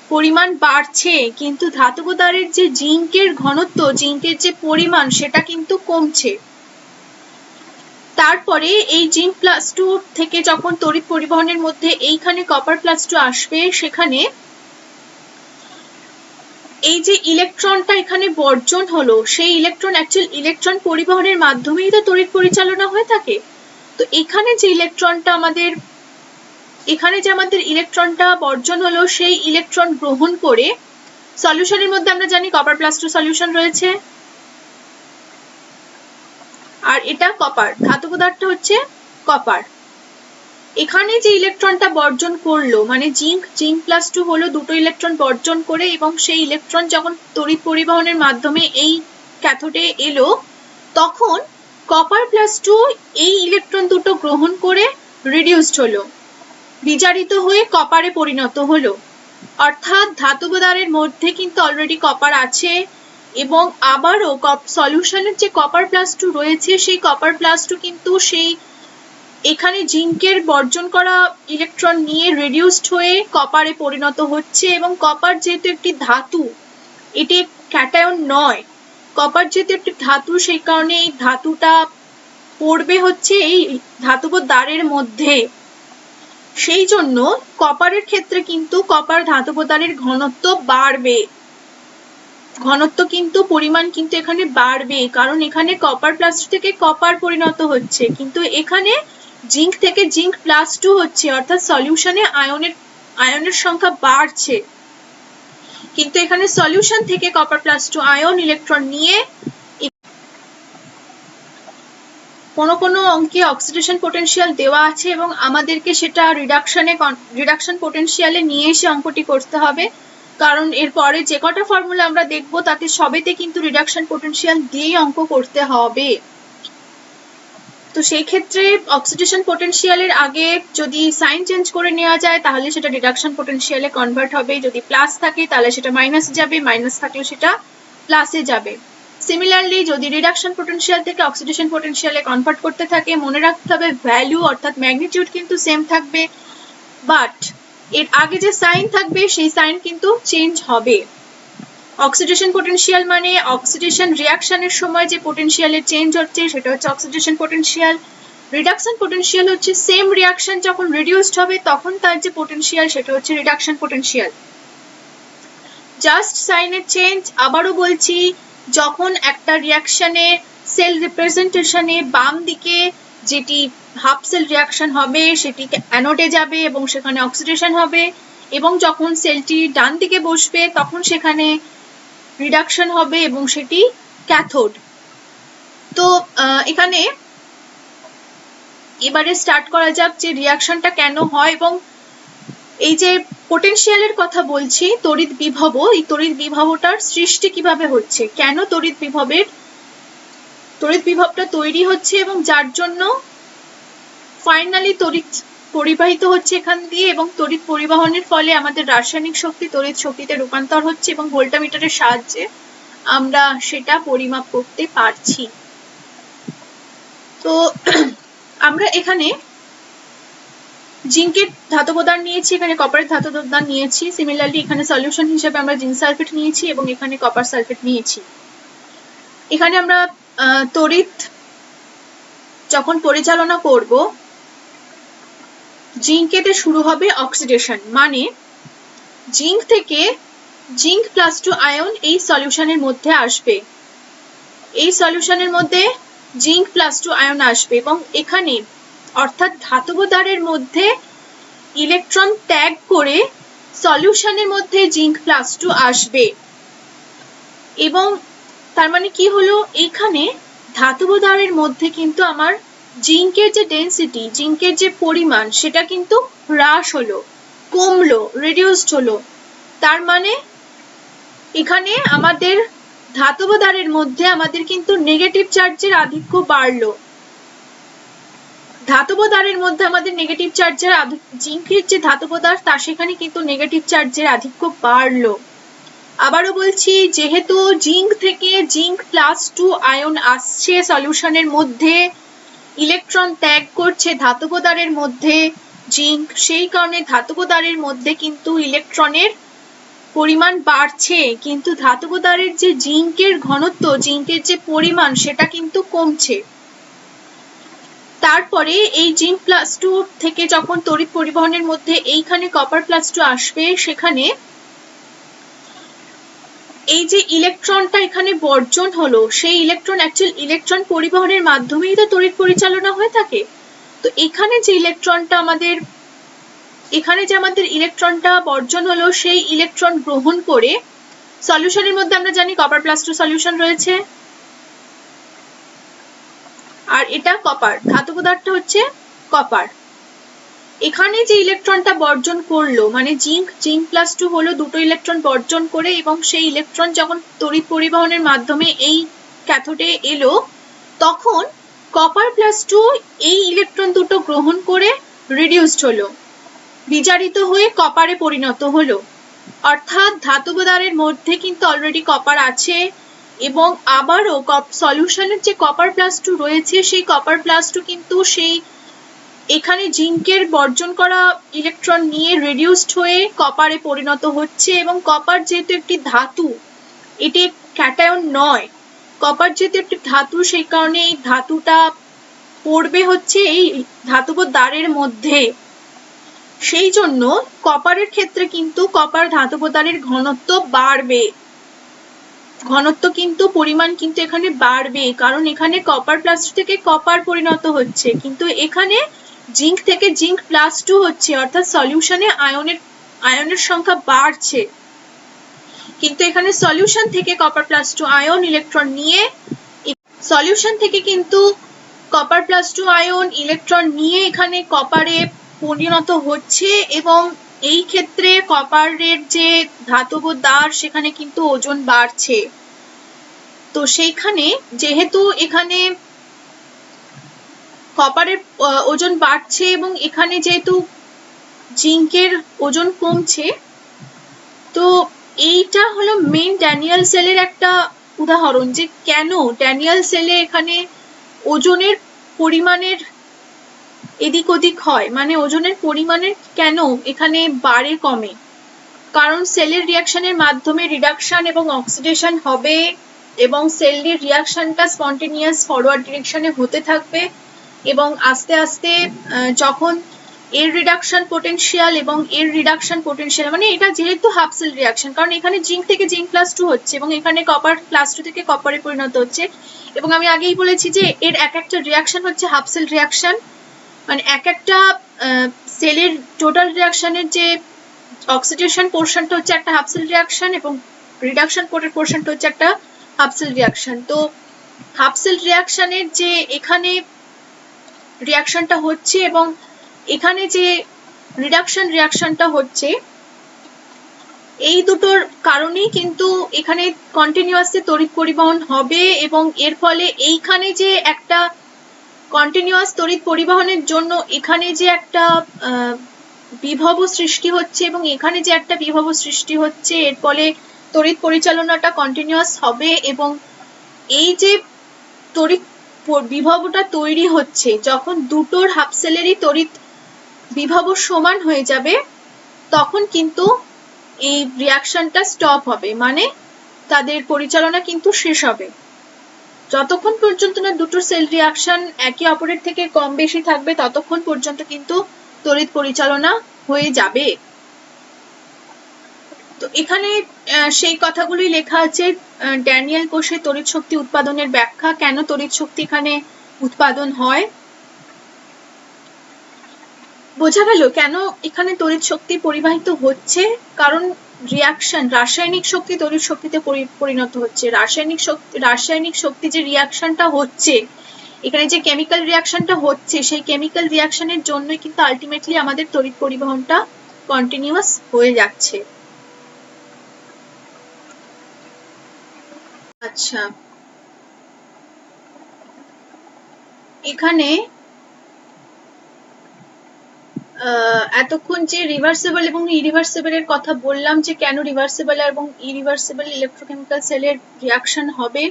পরিমাণ বাড়ছে, কিন্তু ধাতবদারের যে জিঙ্কের ঘনত্ব, জিঙ্কের যে পরিমাণ সেটা কিন্তু কমছে। তারপরে এই জিঙ্ক +2 থেকে যখন তড়িৎ পরিবহনের মধ্যে এইখানে কপার +2 আসবে, সেখানে এই যে ইলেকট্রনটা এখানে বর্জন হলো, সেই ইলেকট্রন অ্যাকচুয়াল ইলেকট্রন পরিবহনের মাধ্যমেই তো তড়িৎ পরিচালনা হয়ে থাকে। তো এখানে যে ইলেকট্রনটা বর্জন হলো, সেই ইলেকট্রন গ্রহণ করে সলিউশনের মধ্যে আমরা জানি কপার +2 সলিউশন রয়েছে, আর এটা কপার, ধাতবদারটা হচ্ছে কপার। এখানে যে ইলেকট্রনটা বর্জন করলো, মানে জিঙ্ক +2 হলো, দুটো ইলেকট্রন বর্জন করে, এবং সেই ইলেকট্রন যখন তড়িৎ পরিবহনের মাধ্যমে এই ক্যাথোডে এলো, তখন কপার +2 এই ইলেকট্রন দুটো গ্রহণ করে রিডিউসড হলো, বিজারিত হয়ে কপারে পরিণত হলো। অর্থাৎ ধাতবদারের মধ্যে কিন্তু অলরেডি কপার আছে, এবং আবারও সলিউশনের যে কপার +2 রয়েছে সেই কপার +2 কিন্তু সেই এখানে জিঙ্কের বর্জন করা ইলেকট্রন নিয়ে রিডিউসড হয়ে কপারে পরিণত হচ্ছে। এবং কপার যেহেতু একটি ধাতু, এটি ক্যাটায়ন নয়, কপার যেহেতু একটি ধাতু, সেই কারণে এই ধাতুটা পড়বে হচ্ছে এই ধাতব দ্বারের মধ্যে। সেই জন্য কপারের ক্ষেত্রে কিন্তু কপার ধাতব দ্বারের ঘনত্ব বাড়বে, ঘনত্ব কিন্তু পরিমাণ কিন্তু এখানে বাড়বে, কারণ এখানে কপার +2 থেকে কপার পরিণত হচ্ছে, কিন্তু এখানে জিঙ্ক থেকে জিঙ্ক +2 হচ্ছে, অর্থাৎ সলিউশনে আয়নের সংখ্যা বাড়ছে, কিন্তু এখানে সলিউশন থেকে কপার +2 আয়ন ইলেকট্রন নিয়ে কোনো অঙ্কে অক্সিডেশন পোটেনশিয়াল দেওয়া আছে এবং আমাদেরকে সেটা রিডাকশন পোটেনশিয়ালে নিয়ে এসে অঙ্কটি করতে হবে, কারণ এরপরে যে কটা ফর্মুলা আমরা দেখব তাতে সবেতে কিন্তু রিডাকশন পোটেনশিয়াল দিয়েই অঙ্ক করতে হবে। তো সেই ক্ষেত্রে অক্সিডেশন পোটেনশিয়ালের আগে যদি সাইন চেঞ্জ করে নেওয়া যায় তাহলে সেটা রিডাকশন পোটেনশিয়ালে কনভার্ট হবে, যদি প্লাস থাকে তাহলে সেটা মাইনাস যাবে, মাইনাস থাকলে সেটা প্লাসে যাবে। সিমিলারলি যদি রিডাকশন পোটেনশিয়াল থেকে অক্সিডেশন পোটেনশিয়ালে কনভার্ট করতে থাকে, মনে রাখতে হবে ভ্যালু অর্থাৎ ম্যাগনিটিউড কিন্তু সেম থাকবে, বাট এর আগে যে সাইন থাকবে সেই সাইন কিন্তু চেঞ্জ হবে। অক্সিডেশন পোটেনশিয়াল মানে অক্সিডেশন রিয়াকশনের সময় যে পোটেনশিয়ালের চেঞ্জ হচ্ছে সেটা হচ্ছে অক্সিডেশন পোটেনশিয়াল। রিডাকশন পোটেনশিয়াল হচ্ছে সেম রিয়াকশন যখন রিডিউসড হবে তখন তার যে পোটেনশিয়াল সেটা হচ্ছে রিডাকশন পোটেনশিয়াল। জাস্ট সাইনের চেঞ্জ। আবারও বলছি, যখন একটা রিয়াকশনে সেল রিপ্রেজেন্টেশনে বাম দিকে যেটি হাফ সেল রিয়াকশন হবে সেটি অ্যানোডে যাবে এবং সেখানে অক্সিডেশন হবে, এবং যখন সেলটি ডান দিকে বসবে তখন সেখানে রিডাকশন হবে এবং সেটি ক্যাথোড। তো এখানে এবারে স্টার্ট করা যাক যে রিয়াকশনটা কেন হয়, এবং এই যে পোটেনশিয়ালের কথা বলছি, তড়িৎ বিভব, এই তড়িৎ বিভবটার সৃষ্টি কিভাবে হচ্ছে, কেন তড়িৎ বিভবটা তৈরি হচ্ছে, এবং যার জন্য ফাইনালি তড়িৎ পরিবাহিত হচ্ছে এখান দিয়ে, এবং তড়িৎ পরিবহনের ফলে আমাদের রাসায়নিক শক্তি তড়িৎ শক্তিতে রূপান্তর হচ্ছে এবং ভোল্টামিটারের সাহায্যে আমরা সেটা পরিমাপ করতে পারছি। তো আমরা এখানে জিঙ্কের ধাতবদান নিয়েছি, এখানে কপারের ধাতবদান নিয়েছি। সিমিলারলি এখানে সলিউশন হিসেবে আমরা জিঙ্ক সালফেট নিয়েছি এবং এখানে কপার সালফেট নিয়েছি। এখানে আমরা তড়িৎ যখন পরিচালনা করব, জিঙ্কেতে শুরু হবে অক্সিডেশন, মানে জিঙ্ক থেকে জিঙ্ক +2 আয়ন এই সলিউশনের মধ্যে আসবে, এই সলিউশনের মধ্যে জিঙ্ক +2 আয়ন আসবে এবং এখানে অর্থাৎ ধাতবদারের মধ্যে ইলেকট্রন ত্যাগ করে সলিউশনের মধ্যে জিঙ্ক +2 আসবে। এবং তার মানে কি হলো, এখানে ধাতবদারের মধ্যে কিন্তু আমার জিঙ্কের যে ডেন্সিটি, জিঙ্কের যে পরিমাণ সেটা কিন্তু হ্রাস হলো, কমলো, রিডিউসড হলো। তার মানে এখানে আমাদের ধাতবদারের মধ্যে আমাদের কিন্তু নেগেটিভ চার্জের আধিক্য বাড়লো, ধাতবদারের মধ্যে আমাদের নেগেটিভ চার্জের জিঙ্কের যে ধাতবদার তা সেখানে কিন্তু নেগেটিভ চার্জের আধিক্য বাড়লো। আবারও বলছি, যেহেতু জিঙ্ক থেকে জিঙ্ক +2 আয়ন আসছে সলিউশনের মধ্যে, ইলেকট্রন ত্যাগ করছে ধাতবদারের মধ্যে জিঙ্ক, সেই কারণে ধাতবদারের মধ্যে কিন্তু ইলেকট্রনের পরিমাণ বাড়ছে, কিন্তু ধাতবদারের যে জিঙ্কের ঘনত্ব, জিঙ্কের যে পরিমাণ সেটা কিন্তু কমছে। তারপরে এই জিঙ্ক +2 থেকে যখন তড়িৎ পরিবহনের মধ্যে এইখানে কপার +2 আসবে, সেখানে এই যে ইলেকট্রনটা এখানে বর্জন হলো, সেই ইলেকট্রন অ্যাকচুয়াল ইলেকট্রন পরিবহনের মাধ্যমেই তো তড়িৎ পরিচালনা হয়ে থাকে। তো এখানে যে আমাদের ইলেকট্রনটা বর্জন হলো, সেই ইলেকট্রন গ্রহণ করে সলিউশনের মধ্যে আমরা জানি কপার +2 সলিউশন রয়েছে, আর এটা কপার, ধাতু পদার্থ হচ্ছে কপার। এখানে যে ইলেকট্রনটা বর্জন করলো, মানে জিঙ্ক +2 হলো, দুটো ইলেকট্রন বর্জন করে, এবং সেই ইলেকট্রন যখন তড়িৎ পরিবহনের মাধ্যমে এই ক্যাথোডে এলো, তখন কপার +2 এই ইলেকট্রন দুটো গ্রহণ করে রিডিউসড হলো, বিজারিত হয়ে কপারে পরিণত হলো। অর্থাৎ ধাতবদারের মধ্যে কিন্তু অলরেডি কপার আছে, এবং আবারও সলিউশনের যে কপার +2 রয়েছে, সেই কপার +2 কিন্তু সেই এখানে জিঙ্কের বর্জন করা ইলেকট্রন নিয়ে রিডিউসড হয়ে কপারে পরিণত হচ্ছে। এবং কপার যেহেতু একটি ধাতু, এটি ক্যাটায়ন নয়, কপার যেহেতু একটি ধাতু, সেই কারণে এই ধাতুটা পড়বে হচ্ছে এই ধাতব দ্বারের মধ্যে। সেই জন্য কপারের ক্ষেত্রে কিন্তু কপার ধাতব দ্বারের ঘনত্ব বাড়বে, ঘনত্ব কিন্তু পরিমাণ কিন্তু এখানে বাড়বে, কারণ এখানে কপার +2 থেকে কপার পরিণত হচ্ছে, কিন্তু এখানে জিঙ্ক থেকে জিঙ্ক +2 হচ্ছে, অর্থাৎ সলিউশনে আয়নের সংখ্যা বাড়ছে, কিন্তু এখানে সলিউশন থেকে কপার +2 আয়ন ইলেকট্রন নিয়ে, সলিউশন থেকে কিন্তু কপার +2 আয়ন ইলেকট্রন নিয়ে এখানে কপারে পরিণত হচ্ছে, এবং এই ক্ষেত্রে কপারের যে ধাতব দ্বার সেখানে কিন্তু ওজন বাড়ছে। তো সেইখানে যেহেতু এখানে কপারের ওজন বাড়ছে এবং এখানে যেহেতু জিঙ্কের ওজন কমছে, তো এইটা হলো মেইন ড্যানিয়েল সেলের একটা উদাহরণ যে কেন ড্যানিয়েল সেলে এখানে ওজনের পরিমাণের এদিক ওদিক হয়, মানে ওজনের পরিমাণের কেন এখানে বাড়ে কমে। কারণ সেলের রিয়াকশনের মাধ্যমে রিডাকশন এবং অক্সিডেশন হবে এবং সেলের রিয়াকশনটা স্পন্টেনিয়াস ফরওয়ার্ড ডিরেকশনে হতে থাকবে এবং আস্তে আস্তে যখন এর রিডাকশন পোটেনশিয়াল এবং এর রিডাকশন পোটেনশিয়াল, মানে এটা যেহেতু হাফ সেল রিয়াকশন, কারণ এখানে জিঙ্ক থেকে জিঙ্ক +2 হচ্ছে এবং এখানে কপার +2 থেকে কপারে পরিণত হচ্ছে, এবং আমি আগেই বলেছি যে এর এক একটা রিয়াকশন হচ্ছে হাফ সেল রিয়াকশন, মানে এক একটা সেলের টোটাল রিয়াকশনের যে অক্সিডেশন পোর্শনটা হচ্ছে একটা হাফ সেল রিয়াকশন এবং রিডাকশন পোর্শনটা হচ্ছে একটা হাফ সেল রিয়াকশন। তো হাফ সেল রিয়াকশনের যে এখানে রিয়াকশনটা হচ্ছে এবং এখানে যে রিয়াকশনটা হচ্ছে, এই দুটোর কারণেই কিন্তু এখানে কন্টিনিউয়াসলি তড়িৎ পরিবহন হবে এবং এর ফলে এইখানে যে একটা কন্টিনিউয়াস তড়িৎ পরিবহনের জন্য এখানে যে একটা বিভব সৃষ্টি হচ্ছে এবং এখানে যে একটা বিভব সৃষ্টি হচ্ছে, এর ফলে তড়িৎ পরিচালনাটা কন্টিনিউয়াস হবে এবং এই যে তড়িৎ বিভবটা তৈরি হচ্ছে, যখন দুটোর হাফ সেলেরই তড়িৎ বিভব সমান হয়ে যাবে তখন কিন্তু এই রিয়াকশনটা স্টপ হবে, মানে তাদের পরিচালনা কিন্তু শেষ হবে। যতক্ষণ পর্যন্ত না দুটো সেল রিয়াকশন একে অপরের থেকে কম বেশি থাকবে ততক্ষণ পর্যন্ত কিন্তু তড়িৎ পরিচালনা হয়ে যাবে। তো এখানে সেই কথাগুলোই লেখা আছে, ড্যানিয়েল কোষে তড়িৎ শক্তি উৎপাদনের ব্যাখ্যা, কেন তড়িৎ শক্তি এখানে উৎপাদন হয়। বোঝা গেল কেন এখানে তড়িৎ শক্তি পরিবাহিত হচ্ছে, কারণ রিয়াকশন রাসায়নিক শক্তি তড়িৎ শক্তিতে পরিণত হচ্ছে। রাসায়নিক শক্তি যে রিয়াকশনটা হচ্ছে, এখানে যে কেমিক্যাল রিয়াকশনটা হচ্ছে, সেই কেমিক্যাল রিয়াকশনের জন্যই কিন্তু আলটিমেটলি আমাদের তড়িৎ পরিবহনটা কন্টিনিউয়াস হয়ে যাচ্ছে। আচ্ছা, এখানে এতক্ষণ যে রিভার্সিবল এবং ইরিভার্সিবল এর কথা বললাম, যে কেন রিভার্সিবল এবং ইরিভার্সিবল ইলেকট্রোকেমিক্যাল সেলের রিয়াকশন হবে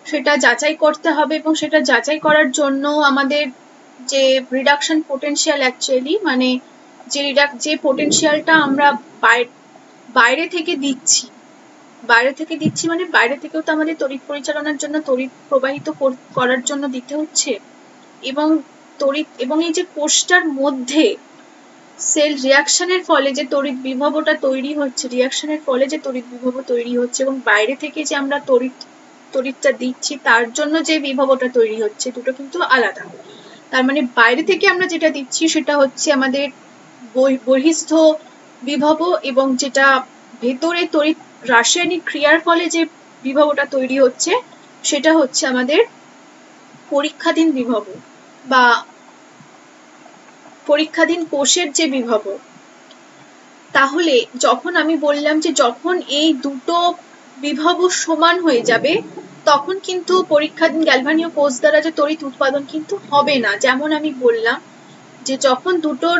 সেটা যাচাই করতে হবে এবং সেটা যাচাই করার জন্য আমাদের যে রিডাকশন পোটেনশিয়াল অ্যাকচুয়ালি, মানে যে পোটেনশিয়ালটা আমরা বাইরে থেকে দিচ্ছি মানে বাইরে থেকেও তো আমাদের তড়িৎ পরিচালনার জন্য তড়িৎ প্রবাহিত করার জন্য দিতে হচ্ছে, এবং এই যে কোষটার মধ্যে সেল রিয়াকশনের ফলে যে তড়িৎ বিভবটা তৈরি হচ্ছে, রিয়াকশনের ফলে যে তড়িৎ বিভব তৈরি হচ্ছে এবং বাইরে থেকে যে আমরা তড়িৎটা দিচ্ছি তার জন্য যে বিভবটা তৈরি হচ্ছে, দুটো কিন্তু আলাদা। তার মানে বাইরে থেকে আমরা যেটা দিচ্ছি সেটা হচ্ছে আমাদের বহিস্থ বিভব, এবং যেটা ভেতরে তড়িৎ রাসায়নিক ক্রিয়ার ফলে যে বিভবটা তৈরি হচ্ছে সেটা হচ্ছে আমাদের পরীক্ষাধীন বিভব বা পরীক্ষাধীন কোষের যে বিভব। তাহলে যখন আমি বললাম যে যখন এই দুটো বিভব সমান হয়ে যাবে তখন কিন্তু পরীক্ষাধীন গ্যালভানীয় কোষ দ্বারা যে তড়িৎ উৎপাদন কিন্তু হবে না। যেমন আমি বললাম যে যখন দুটোর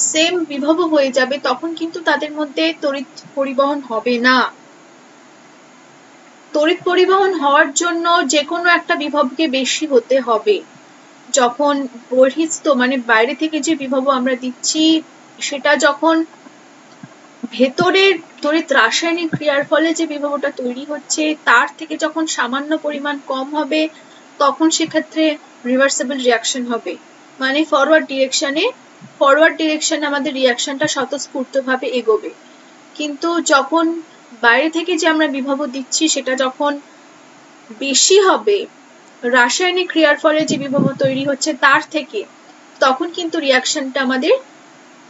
সেম বিভব হয়ে যাবে তখন কিন্তু তাদের মধ্যে তড়িৎ পরিবহন হবে না। তড়িৎ পরিবহন হওয়ার জন্য যে কোনো একটা বিভবকে বেশি হতে হবে। যখন বহিস্থ মানে বাইরে থেকে যে বিভব আমরা দিচ্ছি সেটা যখন ভেতরের তড়িৎ রাসায়নিক ক্রিয়ার ফলে যে বিভবটা তৈরি হচ্ছে তার থেকে যখন সামান্য পরিমাণ কম হবে তখন সেক্ষেত্রে রিভার্সিবল রিয়াকশন হবে, মানে ফরওয়ার্ড ডিরেকশনে আমাদের রিয়াকশনটা স্বতঃস্ফূর্তভাবে এগোবে। কিন্তু যখন বাইরে থেকে যে আমরা বিভব দিচ্ছি সেটা যখন বেশি হবে রাসায়নিক ক্রিয়ার ফলে যে বিভব তৈরি হচ্ছে তার থেকে, তখন কিন্তু রিয়াকশনটা আমাদের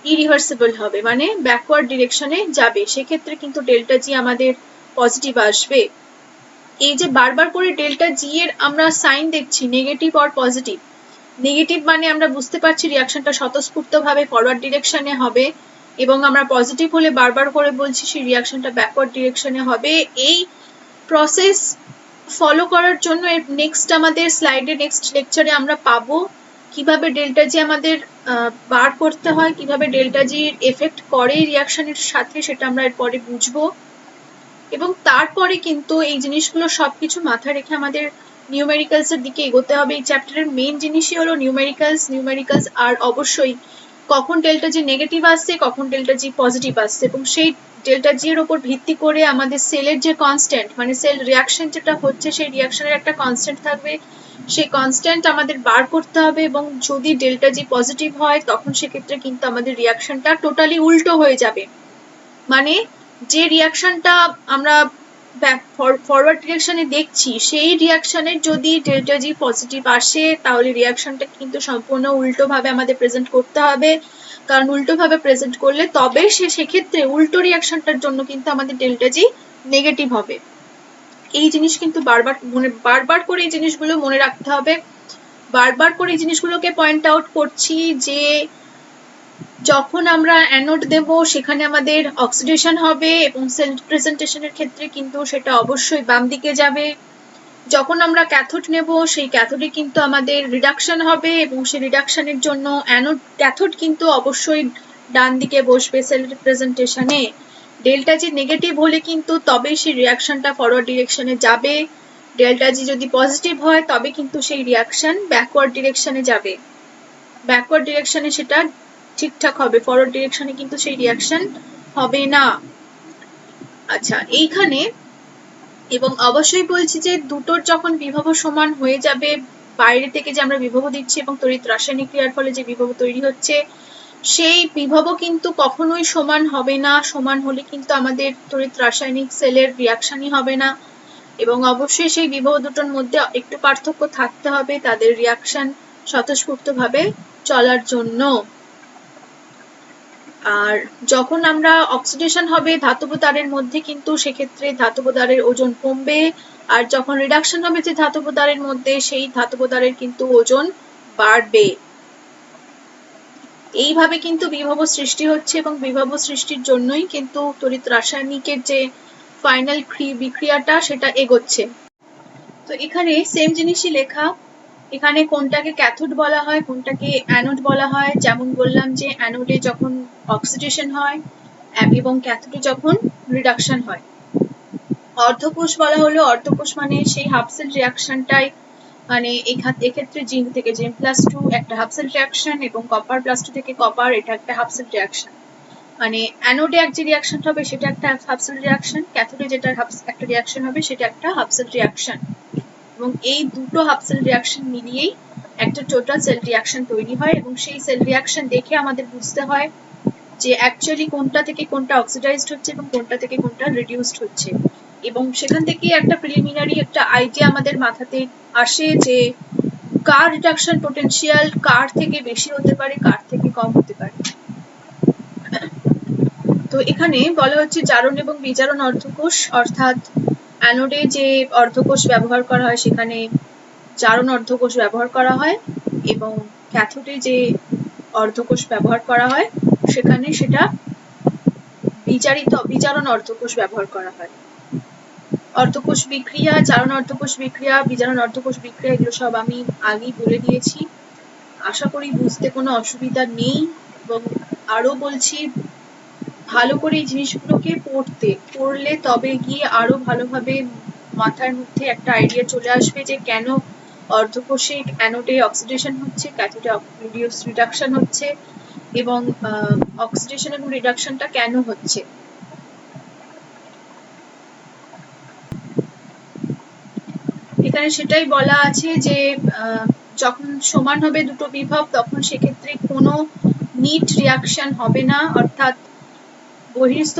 ইরিভার্সিবল হবে, মানে ব্যাকওয়ার্ড ডিরেকশনে যাবে। সেক্ষেত্রে কিন্তু ডেল্টা জি আমাদের পজিটিভ আসবে। এই যে বারবার করে ডেল্টা জি এর আমরা সাইন দেখছি নেগেটিভ আর পজিটিভ, নেগেটিভ মানে আমরা বুঝতে পারছি রিয়াকশনটা স্বতঃস্ফূর্তভাবে ফরওয়ার্ড ডিরেকশনে হবে, এবং আমরা পজিটিভ হলে বারবার করে বলছি সেই রিয়াকশনটা ব্যাকওয়ার্ড ডিরেকশনে হবে। এই প্রসেস ফলো করার জন্য নেক্সট আমাদের স্লাইডে নেক্সট লেকচারে আমরা পাবো কিভাবে ডেল্টা জি আমাদের বার করতে হয়, কিভাবে ডেল্টা জি এফেক্ট করে রিয়াকশনের সাথে, সেটা আমরা এরপরে বুঝবো। এবং তারপরে কিন্তু এই জিনিসগুলো সবকিছু মাথায় রেখে আমাদের নিউমেরিক্যালস এর দিকে এগোতে হবে। এই চ্যাপ্টারের মেইন জিনিসই হলো নিউমেরিক্যালস। আর অবশ্যই কখন ডেল্টা জি নেগেটিভ আসছে, কখন ডেল্টা জি পজিটিভ আসছে, এবং সেই ডেল্টা জি এর উপর ভিত্তি করে আমাদের সেলের যে কনস্ট্যান্ট, মানে সেল রিয়াকশন যেটা হচ্ছে, সেই রিয়াকশনের একটা কনস্ট্যান্ট থাকবে, সেই কনস্ট্যান্ট আমাদের বার করতে হবে। এবং যদি ডেল্টা জি পজিটিভ হয় তখন সেক্ষেত্রে কিন্তু আমাদের রিয়াকশনটা টোটালি উল্টো হয়ে যাবে। মানে যে রিয়াকশনটা আমরা ফরওয়ার্ড ডিরেকশনে দেখছি, সেই রিয়াকশনের যদি ডেল্টা জি পজিটিভ আসে তাহলে রিয়াকশনটা কিন্তু সম্পূর্ণ উল্টো ভাবে আমাদের প্রেজেন্ট করতে হবে। কারণ উল্টো ভাবে প্রেজেন্ট করলে তবে সেক্ষেত্রে উল্টো রিয়াকশনটার জন্য কিন্তু আমাদের ডেল্টা জি নেগেটিভ হবে। এই জিনিস কিন্তু বারবার করে এই জিনিসগুলো মনে রাখতে হবে। বারবার করে এই জিনিসগুলোকে পয়েন্ট আউট করছি যে যখন আমরা অ্যানোড দেব সেখানে আমাদের অক্সিডেশন হবে এবং সেল প্রেজেন্টেশনের ক্ষেত্রে কিন্তু সেটা অবশ্যই বাম দিকে যাবে। যখন আমরা ক্যাথোড নেব সেই ক্যাথোডে কিন্তু আমাদের রিডাকশন হবে এবং সেই রিডাকশনের জন্য ক্যাথোড কিন্তু অবশ্যই ডান দিকে বসবে সেল প্রেজেন্টেশনে। ডেল্টা জি নেগেটিভ হলে কিন্তু তবেই সেই রিয়াকশনটা ফরওয়ার্ড ডিরেকশনে যাবে। ডেল্টা জি যদি পজিটিভ হয় তবে কিন্তু সেই রিয়াকশন ব্যাকওয়ার্ড ডিরেকশনে যাবে। ব্যাকওয়ার্ড ডিরেকশনে সেটা ঠিকঠাক হবে, ফরওয়ার্ড ডিরেকশনে কিন্তু সেই রিয়াকশন হবে না। আচ্ছা, এইখানে এবং অবশ্যই বলছি যে দুটোর যখন বিভব সমান হয়ে যাবে, বাইরে থেকে যে আমরা বিভব দিচ্ছি এবং তড়িৎ রাসায়নিক ক্রিয়ার ফলে যে বিভব তৈরি হচ্ছে, সেই বিভব কিন্তু কখনোই সমান হবে না। সমান হলে কিন্তু আমাদের তড়িৎ রাসায়নিক সেলের রিয়াকশনই হবে না। এবং অবশ্যই সেই বিভব দুটোর মধ্যে একটু পার্থক্য থাকতে হবে তাদের রিয়াকশন স্বতঃস্ফূর্তভাবে চলার জন্য। আর যখন আমরা অক্সিডেশন হবে ধাতব তারের মধ্যে কিন্তু সেক্ষেত্রে ধাতব তারের ওজন কমবে, আর যখন রিডাকশন হবে যে ধাতব তারের মধ্যে, সেই ধাতব তারের কিন্তু ওজন বাড়বে। এইভাবে কিন্তু বিভব সৃষ্টি হচ্ছে এবং বিভব সৃষ্টির জন্যই কিন্তু তড়িৎ রাসায়নিকের যে ফাইনাল বিক্রিয়াটা সেটা এগোচ্ছে। তো এখানে সেম জিনিসই লেখা, এখানে কোনটাকে ক্যাথোড বলা হয়, কোনটাকে অ্যানোড বলা হয়। যেমন বললাম যে অ্যানোডে যখন অক্সিডেশন হয় এবং ক্যাথোডে যখন রিডাকশন হয়। অর্ধকোষ বলা হলো, অর্ধকোষ মানে সেই হাফ সেল রিয়াকশনটাই, মানে এক্ষেত্রে জিঙ্ক থেকে Zn+2 একটা হাফ সেল রিয়াকশন এবং Copper+2 থেকে কপার, এটা একটা হাফ সেল রিয়াকশন। মানে অ্যানোডে যে রিয়াকশন হবে সেটা একটা হাফ সেল রিয়াকশন, ক্যাথোডে যেটা একটা রিয়াকশন হবে সেটা একটা হাফ সেল রিয়াকশন। এবং এই দুটো হাফ সেল রিয়াকশন মিলিয়েই একটা টোটাল সেল রিয়াকশন তৈরি হয়। এবং সেই সেল রিয়াকশন দেখে আমাদের বুঝতে হয় যে অ্যাকচুয়ালি কোনটা থেকে কোনটা অক্সিডাইজড হচ্ছে এবং কোনটা থেকে কোনটা রিডিউসড হচ্ছে। এবং সেখান থেকে একটা প্রিলিমিনারি একটা আইডিয়া আমাদের মাথাতে আসে যে কার রিডাকশন পোটেনশিয়াল কার থেকে বেশি হতে পারে, কার থেকে কম হতে পারে। তো এখানে বলা হচ্ছে জারণ এবং বিজারণ অর্ধকোষ, অর্থাৎ অ্যানোডে যে অর্ধকোষ ব্যবহার করা হয় সেখানে জারণ অর্ধকোষ ব্যবহার করা হয়, এবং ক্যাথোডে যে অর্ধকোষ ব্যবহার করা হয় সেখানে সেটা বিজারণ অর্ধকোষ ব্যবহার করা হয়। অর্ধকোষ বিক্রিয়া, জারণ অর্ধকোষ বিক্রিয়া, বিজারণ অর্ধকোষ বিক্রিয়া, এগুলো সব আমি আগেই বলে দিয়েছি। আশা করি বুঝতে কোনো অসুবিধা নেই। এবং আরো বলছি, ভালো করে এই জিনিসগুলোকে পড়লে তবে গিয়ে আরো ভালোভাবে মাথার মধ্যে একটা আইডিয়া চলে আসবে যে কেন অর্ধকোষে অ্যানোডে অক্সিডেশন হচ্ছে, ক্যাথোডে রিডাকশন হচ্ছে, এবং অক্সিডেশন এবং রিডাকশনটা কেন হচ্ছে। এখানে সেটাই বলা আছে যে যখন সমান হবে দুটো বিভব তখন সেক্ষেত্রে কোনো নিট রিয়াকশন হবে না, অর্থাৎ বহিঃস্থ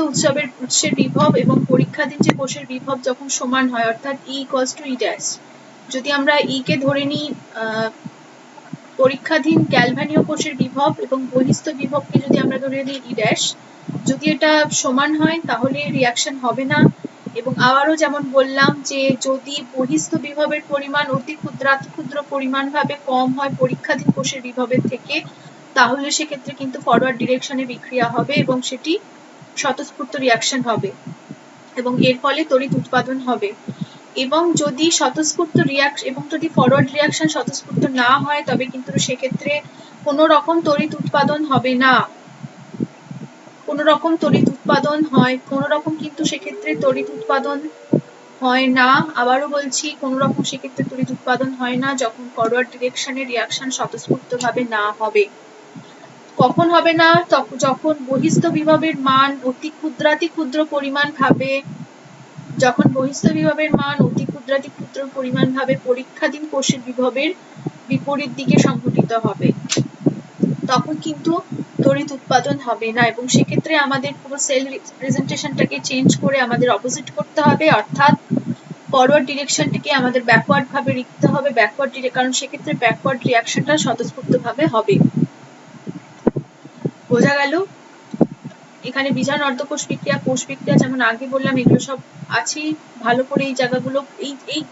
উৎসের বিভব এবং পরীক্ষাধীন যে কোষের বিভব যখন সমান হয়, অর্থাৎ E=E', যদি আমরা E কে ধরে নিই পরীক্ষাধীন গ্যালভানীয় কোষের বিভব এবং বহিঃস্থ বিভবকে যদি আমরা ধরে নিই E', যদি এটা সমান হয় তাহলে রিয়াকশন হবে না। এবং আবারও যেমন বললাম যে যদি বহিঃস্থ বিভবের পরিমাণ অতি ক্ষুদ্র পরিমাণ ভাবে কম হয় পরীক্ষাধীন কোষের বিভবের থেকে, তাহলে সেক্ষেত্রে কিন্তু ফরওয়ার্ড ডিরেকশনে বিক্রিয়া হবে এবং সেটি স্বতঃস্ফূর্ত রিয়াকশন হবে এবং এর ফলে তড়িৎ উৎপাদন হবে। এবং যদি স্বতঃস্ফূর্ত এবং যদি ফরওয়ার্ড রিয়াকশন স্বতঃস্ফূর্ত না হয় তবে কিন্তু সেক্ষেত্রে কোনো রকম তড়িৎ উৎপাদন হবে না। কোনো রকম তড়িৎ উৎপাদন হয়, কোনো রকম কিন্তু সেক্ষেত্রে তড়িৎ উৎপাদন হয় না। আবারও বলছি, কোনো রকম সেক্ষেত্রে তড়িৎ উৎপাদন হয় না যখন ফরওয়ার্ড ডিরেকশনে রিয়াকশন স্বতঃস্ফূর্তভাবে না হবে। কখন হবে না? যখন বহিস্থ বিভবের মান অতি ক্ষুদ্রাতি ক্ষুদ্র পরিমাণ ভাবে পরীক্ষাধীন কোষের বিভবের বিপরীত দিকে সংঘটিত হবে, তখন কিন্তু তড়িৎ উৎপাদন হবে না। এবং সেক্ষেত্রে আমাদের পুরো সেল রিপ্রেজেন্টেশনটাকে চেঞ্জ করে আমাদের অপোজিট করতে হবে, অর্থাৎ ফরওয়ার্ড ডিরেকশনটাকে আমাদের ব্যাকওয়ার্ড ভাবে লিখতে হবে, কারণ সেক্ষেত্রে ব্যাকওয়ার্ড রিয়াকশনটা স্বতঃস্ফূর্তভাবে হবে। বোঝা গেল? এখানে বিজারণ অর্ধকোষ বিক্রিয়া, কোষ বিক্রিয়া যেমন আগে বললাম, এগুলো সব আছেই। ভালো করে এই জায়গাগুলো,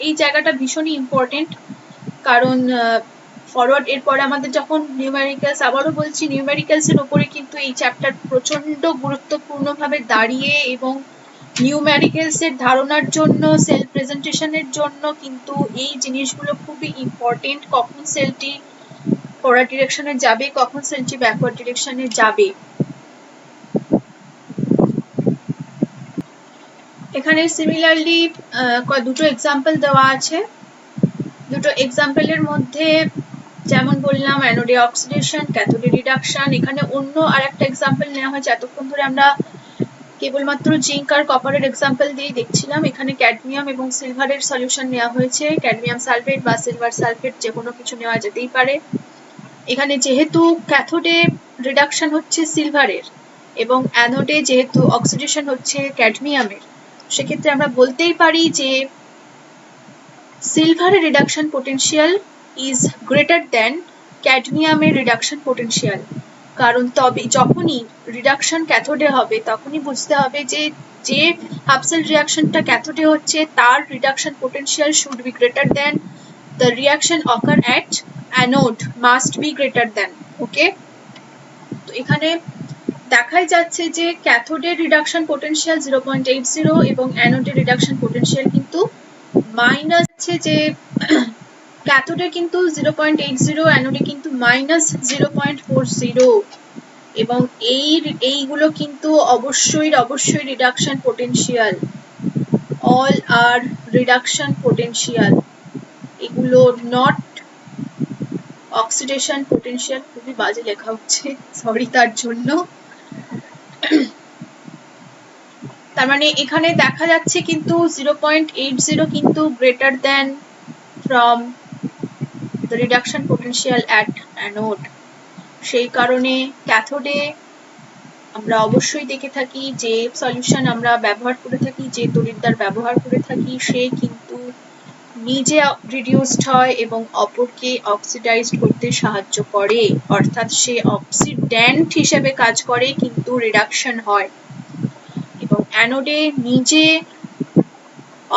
এই জায়গাটা ভীষণই ইম্পর্টেন্ট, কারণ ফরওয়ার্ড এরপরে আমাদের যখন নিউমেরিক্যালস, আবারও বলছি নিউমেরিক্যালস এর উপরে কিন্তু এই চ্যাপ্টার প্রচন্ড গুরুত্বপূর্ণভাবে দাঁড়িয়ে, এবং নিউমেরিক্যালস এর ধারণার জন্য, সেল প্রেজেন্টেশনের জন্য কিন্তু এই জিনিসগুলো খুবই ইম্পর্টেন্ট। কখন সেলটি ফরওয়ার্ড ডিরেকশনে যাবে, কখন সেলটি ব্যাকওয়ার্ড ডিরেকশনে যাবে। এখানে সিমিলারলি দুটো এক্সাম্পল দেওয়া আছে। দুটো এক্সাম্পলের মধ্যে যেমন বললাম অ্যানোডে অক্সিডেশন, ক্যাথোডে রিডাকশন। এখানে অন্য আরেকটা এক্সাম্পল নেওয়া হয়েছে। এতক্ষণ ধরে আমরা কেবলমাত্র জিঙ্ক আর কপারের এক্সাম্পল দিয়ে দেখছিলাম। এখানে ক্যাডমিয়াম এবং সিলভারের সলিউশন নেওয়া হয়েছে। ক্যাডমিয়াম সালফেট বা সিলভার সালফেট যে কোনো কিছু নেওয়া যেতেই পারে। এখানে যেহেতু ক্যাথোডে রিডাকশন হচ্ছে সিলভারের এবং অ্যানোডে যেহেতু অক্সিডেশন হচ্ছে ক্যাডমিয়ামের, সেক্ষেত্রে আমরা বলতেই পারি যে সিলভারের reduction potential is greater than ক্যাডমিয়ামের রিডাকশন পোটেনশিয়াল। কারণ তবে যখনই রিডাকশন ক্যাথোডে হবে তখনই বুঝতে হবে যে যে হাফ সেল রিয়াকশনটা ক্যাথোডে হচ্ছে তার reduction potential should be greater than the reaction occur at anode must be greater than. Okay, তো এখানে দেখাই যাচ্ছে যে ক্যাথোডের রিডাকশন পোটেনশিয়াল 0.80 এবং অ্যানোডের রিডাকশন পোটেনশিয়াল কিন্তু মাইনাস হচ্ছে, যে ক্যাথোডে কিন্তু 0.80, অ্যানোডে কিন্তু -0.40, এবং এইগুলো কিন্তু অবশ্যই reduction potential. All are reduction potential, এগুলো নট অক্সিডেশন পোটেনশিয়াল। খুবই বাজে লেখা হচ্ছে, সরি তার জন্য। তার মানে এখানে দেখা যাচ্ছে কিন্তু 0.80 কিন্তু greater than from the reduction potential at anode. সেই কারণে ক্যাথোডে আমরা অবশ্যই দেখে থাকি যে সলিউশন আমরা ব্যবহার করে থাকি, যে তড়িৎদ্বার ব্যবহার করে থাকি, সে কিন্তু নিজে রিডিউসড হয় এবং অপরকে অক্সিডাইজড করতে সাহায্য করে, অর্থাৎ সে অক্সিড্যান্ট হিসেবে কাজ করে কিন্তু রিডাকশন হয়। এবং অ্যানোডে নিজে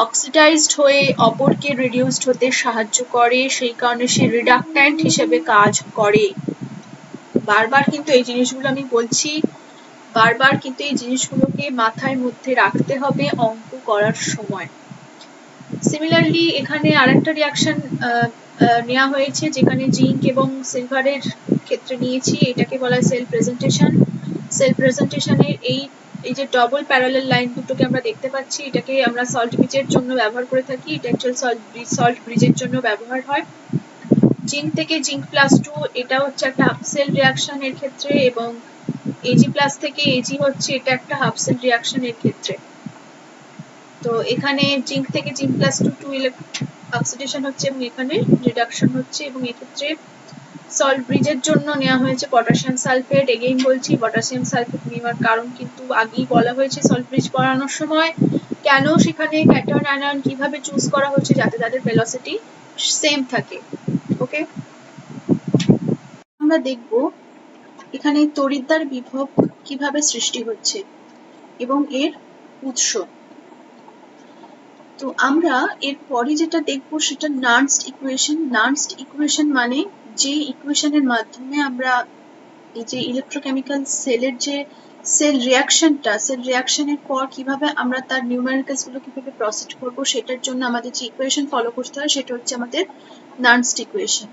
অক্সিডাইজড হয়ে অপরকে রিডিউসড হতে সাহায্য করে, সেই কারণে সে রিডাক্ট্যান্ট হিসেবে কাজ করে। বারবার কিন্তু এই জিনিসগুলো আমি বলছি, বারবার কিন্তু এই জিনিসগুলোকে মাথায় মধ্যে রাখতে হবে অঙ্ক করার সময়। সিমিলারলি এখানে আরেকটা রিয়াকশন নেওয়া হয়েছে, যেখানে জিঙ্ক এবং সিলভারের ক্ষেত্রে নিয়েছি। এটাকে বলা হয় সেল প্রেজেন্টেশন। সেল প্রেজেন্টেশনের এই যে প্যারালাল লাইন দুটোকে আমরা দেখতে পাচ্ছি, এটাকে আমরা সল্ট ব্রিজের জন্য ব্যবহার করে থাকি। এটা অ্যাকচুয়াল সল্ট ব্রিজের জন্য ব্যবহার হয়। জিঙ্ক থেকে জিঙ্ক +2, এটা হচ্ছে একটা হাফ সেল রিয়াকশনের ক্ষেত্রে, এবং Ag+ থেকে Ag হচ্ছে এটা একটা হাফ সেল রিয়াকশনের ক্ষেত্রে। তো এখানে জিঙ্ক থেকে জিঙ্ক +2 অক্সিডেশন হচ্ছে এবং এখানে রিডাকশন হচ্ছে, এবং এক্ষেত্রে সল্ট ব্রিজের জন্য নেওয়া হয়েছে পটাশিয়াম সালফেট। এগেইন বলছি, পটাশিয়াম সালফেট নেওয়ার কারণ কিন্তু আগেই বলা হয়েছে সল্ট ব্রিজ পড়ানোর সময়, কেন সেখানে ক্যাটায়ন অ্যানায়ন কিভাবে চুজ করা হচ্ছে, যাতে তাদের ভেলোসিটি সেম থাকে। ওকে, আমরা দেখব এখানে তড়িৎদ্বার বিভব কিভাবে সৃষ্টি হচ্ছে এবং এর উৎস। তো আমরা এরপরে যেটা দেখবো সেটা নার্নস্ট ইকুয়েশন। নার্নস্ট ইকুয়েশন মানে যে ইকুয়েশনের মাধ্যমে আমরা এই যে ইলেকট্রোকেমিক্যাল সেলের যে সেল রিয়াকশনের পর কিভাবে আমরা তার নিউমেরিক্যালস গুলো কিভাবে প্রসিড করব, সেটার জন্য আমাদের যে ইকুয়েশন ফলো করতে হয় সেটা হচ্ছে আমাদের নার্নস্ট ইকুয়েশন।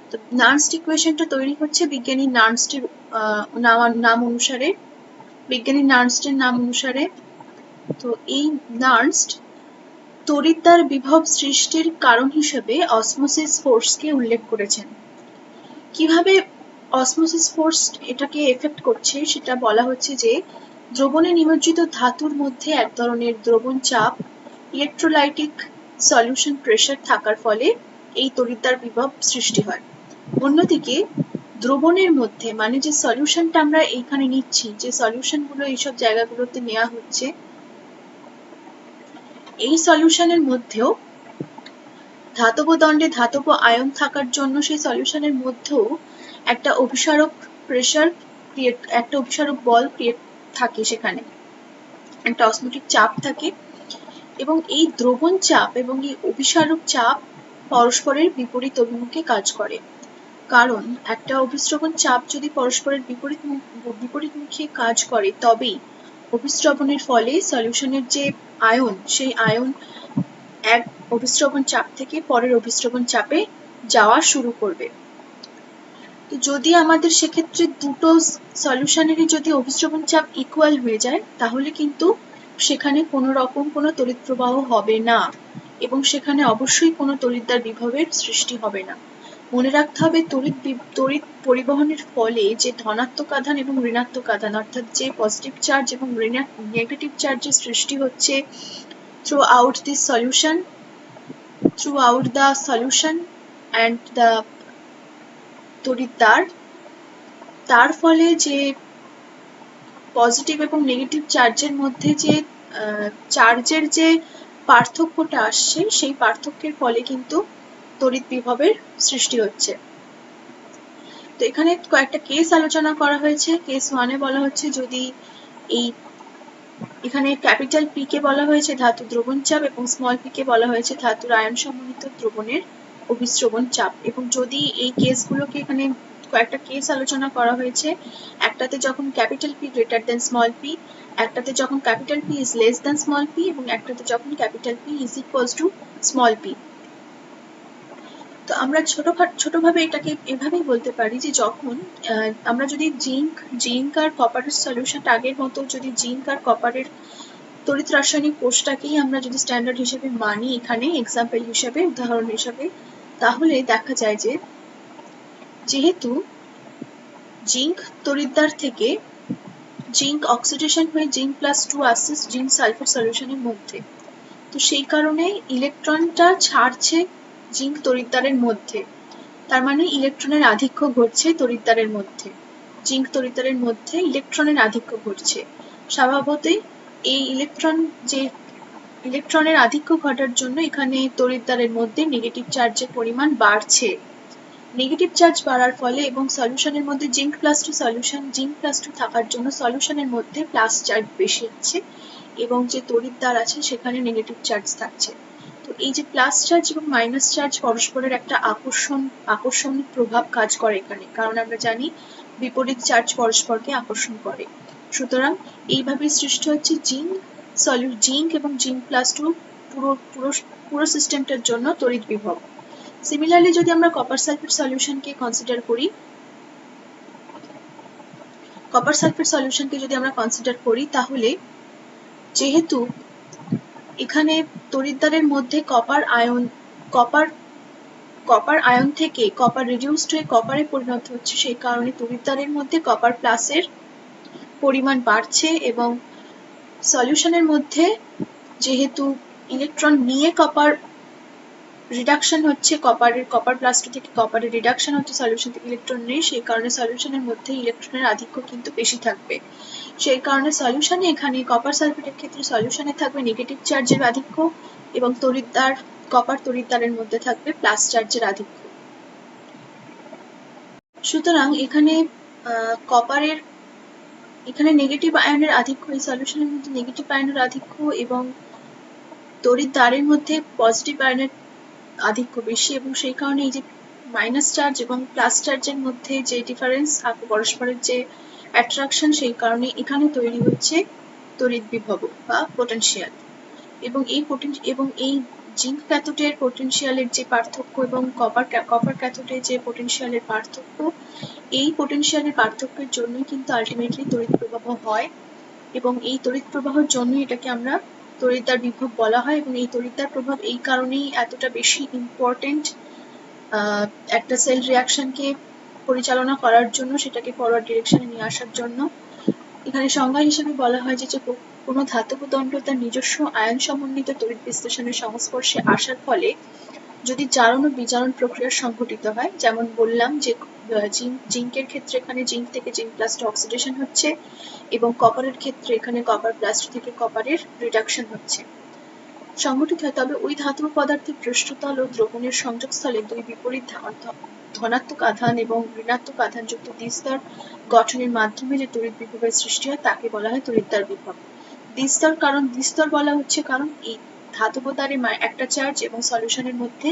তো নার্নস্ট ইকুয়েশনটা তৈরি হচ্ছে বিজ্ঞানী নার্নস্টের নাম অনুসারে। বিজ্ঞানী নার্স্টের নাম অনুসারে। তো এই নার্স্ট তড়িৎদ্বার বিভব সৃষ্টির কারণ হিসেবে অসমোসিস ফোর্সকে উল্লেখ করেছেন। কিভাবে অসমোসিস ফোর্স এটাকে এফেক্ট করছে সেটা বলা হচ্ছে যে দ্রবণে নিমজ্জিত ধাতুর মধ্যে এক ধরনের দ্রবণ চাপ, ইলেকট্রোলাইটিক সলিউশন প্রেসার থাকার ফলে এই তড়িৎদ্বার বিভব সৃষ্টি হয়। অন্যদিকে দ্রবণের মধ্যে মানে যে সলিউশনটা আমরা এইখানে নিচ্ছি, যে সলিউশনগুলো এইসব জায়গাগুলোতে নেওয়া হচ্ছে, এই সলিউশনের মধ্যেও ধাতব দণ্ডে ধাতব আয়ন থাকার জন্য সেই সলিউশনের মধ্যেও একটা অভিসারক প্রেসার ক্রিয়েট, একটা অভিসারক বল ক্রিয়েট থাকে, সেখানে একটা অসমোটিক চাপ থাকে এবং এই দ্রবণ চাপ এবং এই অভিসারক চাপ পরস্পরের বিপরীত অভিমুখে কাজ করে। কারণ একটা অভিস্রবণ চাপ যদি পরস্পরের বিপরীতমুখী কাজ করে তবেই অভিস্রবণের ফলে সলিউশনের যে আয়ন, সেই আয়ন এক অভিস্রবণ চাপ থেকে পরের অভিস্রবণ চাপে যাওয়া শুরু করবে। তো যদি আমাদের সেক্ষেত্রে দুটো সলিউশনেরই যদি অভিস্রবণ চাপ ইকুয়াল হয়ে যায় তাহলে কিন্তু সেখানে কোনো রকম কোনো তড়িৎ প্রবাহ হবে না এবং সেখানে অবশ্যই কোনো তড়িৎদ্বার বিভবের সৃষ্টি হবে না। মনে রাখতে হবে তড়িৎ পরিবহনের ফলে যে ধনাত্মক আধান এবং ঋণাত্মক আধান অর্থাৎ যে পজিটিভ চার্জ এবং নেগেটিভ চার্জের সৃষ্টি হচ্ছে throughout the solution and the তড়িৎদ্বার, তার ফলে যে পজিটিভ এবং নেগেটিভ চার্জের মধ্যে যে চার্জের যে পার্থক্যটা আসছে সেই পার্থক্যের ফলে কিন্তু তড়িৎ বিভবের সৃষ্টি হচ্ছে। তো এখানে কয়েকটা কেস আলোচনা করা হয়েছে। কেস 1-এ বলা হচ্ছে যদি এই এখানে ক্যাপিটাল পি কে বলা হয়েছে ধাতু দ্রবণ চাপ এবং স্মল পি কে বলা হয়েছে ধাতুর আয়ন সমন্বিত দ্রবণের অভিস্রবণ চাপ। এবং যদি এই কেসগুলোকে এখানে কয়েকটা কেস আলোচনা করা হয়েছে, একটাতে যখন capital P greater than small P, একটাতে যখন capital P is less than small P এবং একটাতে যখন capital P is equals to small P. তো আমরা ছোটভাবে এটাকে এভাবেই বলতে পারি যে যখন আমরা যদি জিঙ্ক আর কপারের সলিউশনটা আগের মতো যদি জিঙ্ক আর কপারের তড়িৎ রাসায়নিক কোষটাকেই আমরা যদি স্ট্যান্ডার্ড হিসেবে মানি এখানে এক্সাম্পল হিসেবে, উদাহরণ হিসেবে, তাহলে দেখা যায় যে যেহেতু জিঙ্ক তড়িৎদ্বার থেকে জিঙ্ক অক্সিডেশন হয়ে জিঙ্ক +2 আসছে জিঙ্ক সালফেট সলিউশনের মধ্যে, তো সেই কারণে ইলেকট্রনটা ছাড়ছে জিঙ্ক তড়িৎদ্বারের মধ্যে, তার মানে ইলেকট্রনের আধিক্য ঘটছে তড়িৎদ্বারের মধ্যে, জিঙ্ক তড়িৎদ্বারের মধ্যে ইলেকট্রনের আধিক্য ঘটছে। স্বভাবতই এই ইলেকট্রনের আধিক্য ঘটার জন্য এখানে তড়িৎদ্বারের মধ্যে নেগেটিভ চার্জের পরিমাণ বাড়ছে। নেগেটিভ চার্জ বাড়ার ফলে এবং সলিউশনের মধ্যে জিঙ্ক +2 থাকার জন্য সলিউশনের মধ্যে প্লাস চার্জ বেশি আছে এবং যে তড়িৎদ্বার আছে সেখানে নেগেটিভ চার্জ থাকছে। তো এই যে প্লাস চার্জ এবং মাইনাস চার্জ পরস্পরের একটা আকর্ষণিক প্রভাব কাজ করে এখানে, কারণ আমরা জানি বিপরীত চার্জ পরস্পরকে আকর্ষণ করে। সুতরাং এইভাবে সৃষ্টি হচ্ছে জিঙ্ক এবং জিঙ্ক +2 পুরো সিস্টেমটার জন্য তড়িৎ বিভব। সিমিলারলি যদি আমরা কপার সালফেট সলিউশনকে কনসিডার করি, তাহলে যেহেতু এখানে তড়িৎদ্বারের মধ্যে কপার আয়ন থেকে কপার রিডিউসড হয়ে কপারে পরিণত হচ্ছে, সেই কারণে তড়িৎদ্বারের মধ্যে কপার প্লাসের পরিমাণ বাড়ছে এবং সলিউশনের মধ্যে যেহেতু ইলেকট্রন নিয়ে কপার রিডাকশন হচ্ছে, কপার +2 থেকে কপারে রিডাকশন হচ্ছে সলিউশন থেকে ইলেকট্রন নেই, সেই কারণে সলিউশনের মধ্যে ইলেকট্রনের আধিক্য কিন্তু বেশি থাকবে। সেই কারণে সলিউশনে এখানে কপার সালফেটের ক্ষেত্রে সলিউশনে থাকবে নেগেটিভ চার্জের আধিক্য এবং কপার তড়িৎদ্বারের মধ্যে থাকবে প্লাস চার্জের আধিক্য। সুতরাং এখানে নেগেটিভ আয়নের আধিক্য, এই সলিউশনের মধ্যে নেগেটিভ আয়নের আধিক্য এবং তড়িৎদ্বারের মধ্যে পজিটিভ আয়নের আধিক্য বেশি এবং সেই কারণে এই যে মাইনাস চার্জ এবং প্লাস চার্জের মধ্যে যে ডিফারেন্স পরস্পরের যে অ্যাট্রাকশন, সেই কারণে এখানে তৈরি হচ্ছে তড়িৎ বিভব বা পোটেনশিয়াল। এবং এই জিঙ্ক ক্যাথোডের পোটেনশিয়ালের যে পার্থক্য এবং কপার ক্যাথোডের যে পোটেনশিয়ালের পার্থক্য, এই পোটেনশিয়ালের পার্থক্যের জন্যই কিন্তু আলটিমেটলি তড়িৎ প্রবাহ হয় এবং এই তড়িৎ প্রবাহের জন্য এটাকে আমরা তড়িৎদ্বার বিভব বলা হয়। এবং এই তড়িৎদ্বার প্রভাব এই কারণেই এতটা বেশি ইম্পর্টেন্ট একটা সেল রিয়াকশনকে পরিচালনা করার জন্য, সেটাকে ফরওয়ার্ড ডিরেকশনে নিয়ে আসার জন্য। এখানে সংজ্ঞা হিসেবে বলা হয় যে কোনো ধাতব দণ্ড তার নিজস্ব আয়ন সমন্বিত তড়িৎ বিশ্লেষণের সংস্পর্শে আসার ফলে যদি জারণ ও বিজারণ প্রক্রিয়া সংঘটিত হয়, যেমন বললাম যে জিঙ্কের ক্ষেত্রে এখানে জিঙ্ক থেকে জিঙ্ক প্লাস টু অক্সিডেশন হচ্ছে, এবং কপারের ক্ষেত্রে এখানে কপার প্লাস টু থেকে কপারের রিডাকশন হচ্ছে, সংঘটিত হয়, তবে ওই ধাতব পদার্থের পৃষ্ঠতল ও দ্রবণের সংযোগস্থলে দুই বিপরীত ধনাত্মক আধান এবং ঋণাত্মক আধান যুক্ত দ্বিস্তর গঠনের মাধ্যমে যে তড়িৎ বিভবের সৃষ্টি হয় তাকে বলা হয় তড়িৎদ্বার বিভব। দ্বিস্তর বলা হচ্ছে কারণ এই ধাতব তারে একটা চার্জ এবং সলিউশনের মধ্যে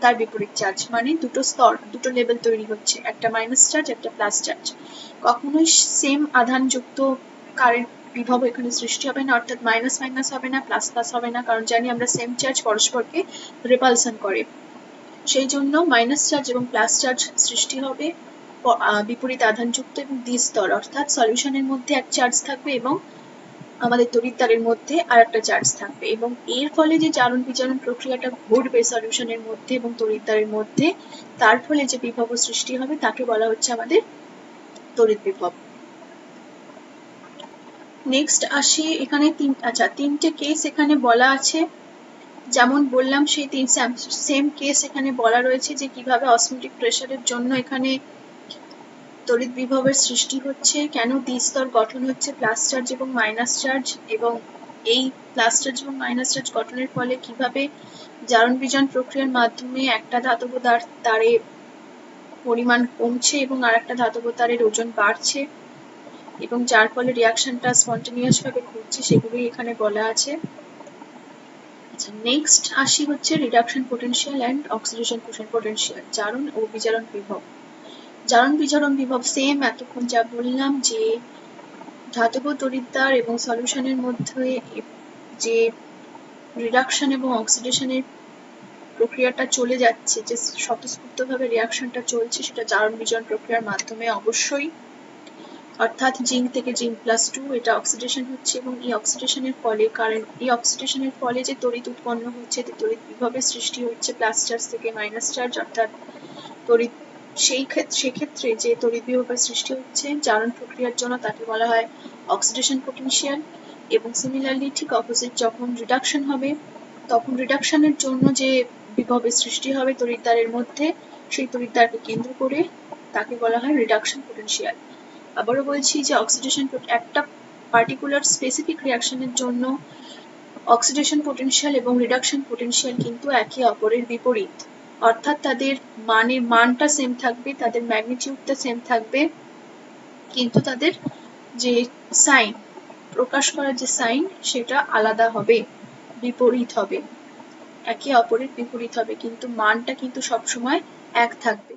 তার বিপরীত চার্জ, মানে দুটো স্তর, দুটো লেভেল তৈরি হচ্ছে, একটা মাইনাস চার্জ, একটা প্লাস চার্জ। কখনোই সেম আধান যুক্ত কারেন্ট বিভব এখানে সৃষ্টি হবে না, অর্থাৎ মাইনাস মাইনাস হবে না, প্লাস প্লাস হবে না, কারণ জানি আমরা সেম চার্জ পরস্পরকে রিপালশন করে। সেই জন্য মাইনাস চার্জ এবং প্লাস চার্জ সৃষ্টি হবে বিপরীত আধানযুক্ত এবং দ্বিস্তর, অর্থাৎ সলিউশনের মধ্যে এক চার্জ থাকবে এবং আমাদের তড়িৎদ্বারের মধ্যে আর একটা চার্জ থাকবে, এবং এর ফলে যে জারণ বিজারণ প্রক্রিয়াটা ঘটবে সলিউশনের মধ্যে এবং তড়িৎদ্বারের মধ্যে, তার ফলে যে বিভব সৃষ্টি হবে তাকে বলা হচ্ছে আমাদের তড়িৎ বিভব। নেক্সট আসি, এখানে তিনটে কেস এখানে বলা আছে। যেমন বললাম সেই সেম কেস এখানে বলা রয়েছে যে কিভাবে অসমোটিক প্রেসারের জন্য এখানে তড়িৎ বিভবের সৃষ্টি হচ্ছে, কেন দ্বিস্তর গঠন হচ্ছে প্লাস চার্জ এবং মাইনাস চার্জ, এবং এই প্লাস চার্জ এবং মাইনাস চার্জ গঠনের ফলে কিভাবে জারণ বিজারণ প্রক্রিয়ার মাধ্যমে একটা ধাতব তারে পরিমাণ কমছে এবং আর একটা ধাতব তারের ওজন বাড়ছে, এবং যার ফলে রিয়াকশনটা স্পন্টেনিয়াস ভাবে ঘটছে, সেগুলোই এখানে বলা আছে। নেক্সট আসি হচ্ছে reduction potential and oxidation potential, জারণ ও বিজারণ বিভব। জারণ বিজারণ বিভব সেম এতক্ষণ যা বললাম, যে ধাতব তড়িৎদ্বার এবং সলিউশনের মধ্যে যে রিডাকশন এবং অক্সিডেশনের প্রক্রিয়াটা চলে যাচ্ছে, যে স্বতঃস্ফূর্তভাবে রিয়াকশনটা চলছে, সেটা জারণ বিজারণ প্রক্রিয়ার মাধ্যমে অবশ্যই, অর্থাৎ জিঙ্ক থেকে জিঙ্ক প্লাস টু এটা অক্সিডেশন হচ্ছে, এবং এই অক্সিডেশনের ফলে যে তড়িৎ উৎপন্ন হচ্ছে, তড়িৎ বিভবের সৃষ্টি হচ্ছে প্লাস চার্জ থেকে মাইনাস চার্জ, অর্থাৎ তড়িৎ সেক্ষেত্রে যে তড়িৎ বিভবের সৃষ্টি হচ্ছে জারণ প্রক্রিয়ার জন্য তাকে বলা হয় অক্সিডেশন পোটেনশিয়াল। এবং সিমিলারলি ঠিক অপোজিট, যখন রিডাকশন হবে তখন রিডাকশনের জন্য যে বিভবের সৃষ্টি হবে তড়িৎদ্বারের মধ্যে, সেই তড়িৎদ্বারকে কেন্দ্র করে তাকে বলা হয় রিডাকশন পোটেনশিয়াল। আবারও বলছি যে অক্সিডেশন একটা পার্টিকুলার স্পেসিফিক রিয়াকশনের জন্য অক্সিডেশন পোটেনশিয়াল এবং রিডাকশন পোটেনশিয়াল কিন্তু একে অপরের বিপরীত, অর্থাৎ তাদের মানটা সেম থাকবে, তাদের ম্যাগনিটিউডটা সেম থাকবে, কিন্তু তাদের যে সাইন প্রকাশ করার যে সাইন সেটা আলাদা হবে, বিপরীত হবে, একে অপরের বিপরীত হবে, কিন্তু মানটা কিন্তু সবসময় এক থাকবে।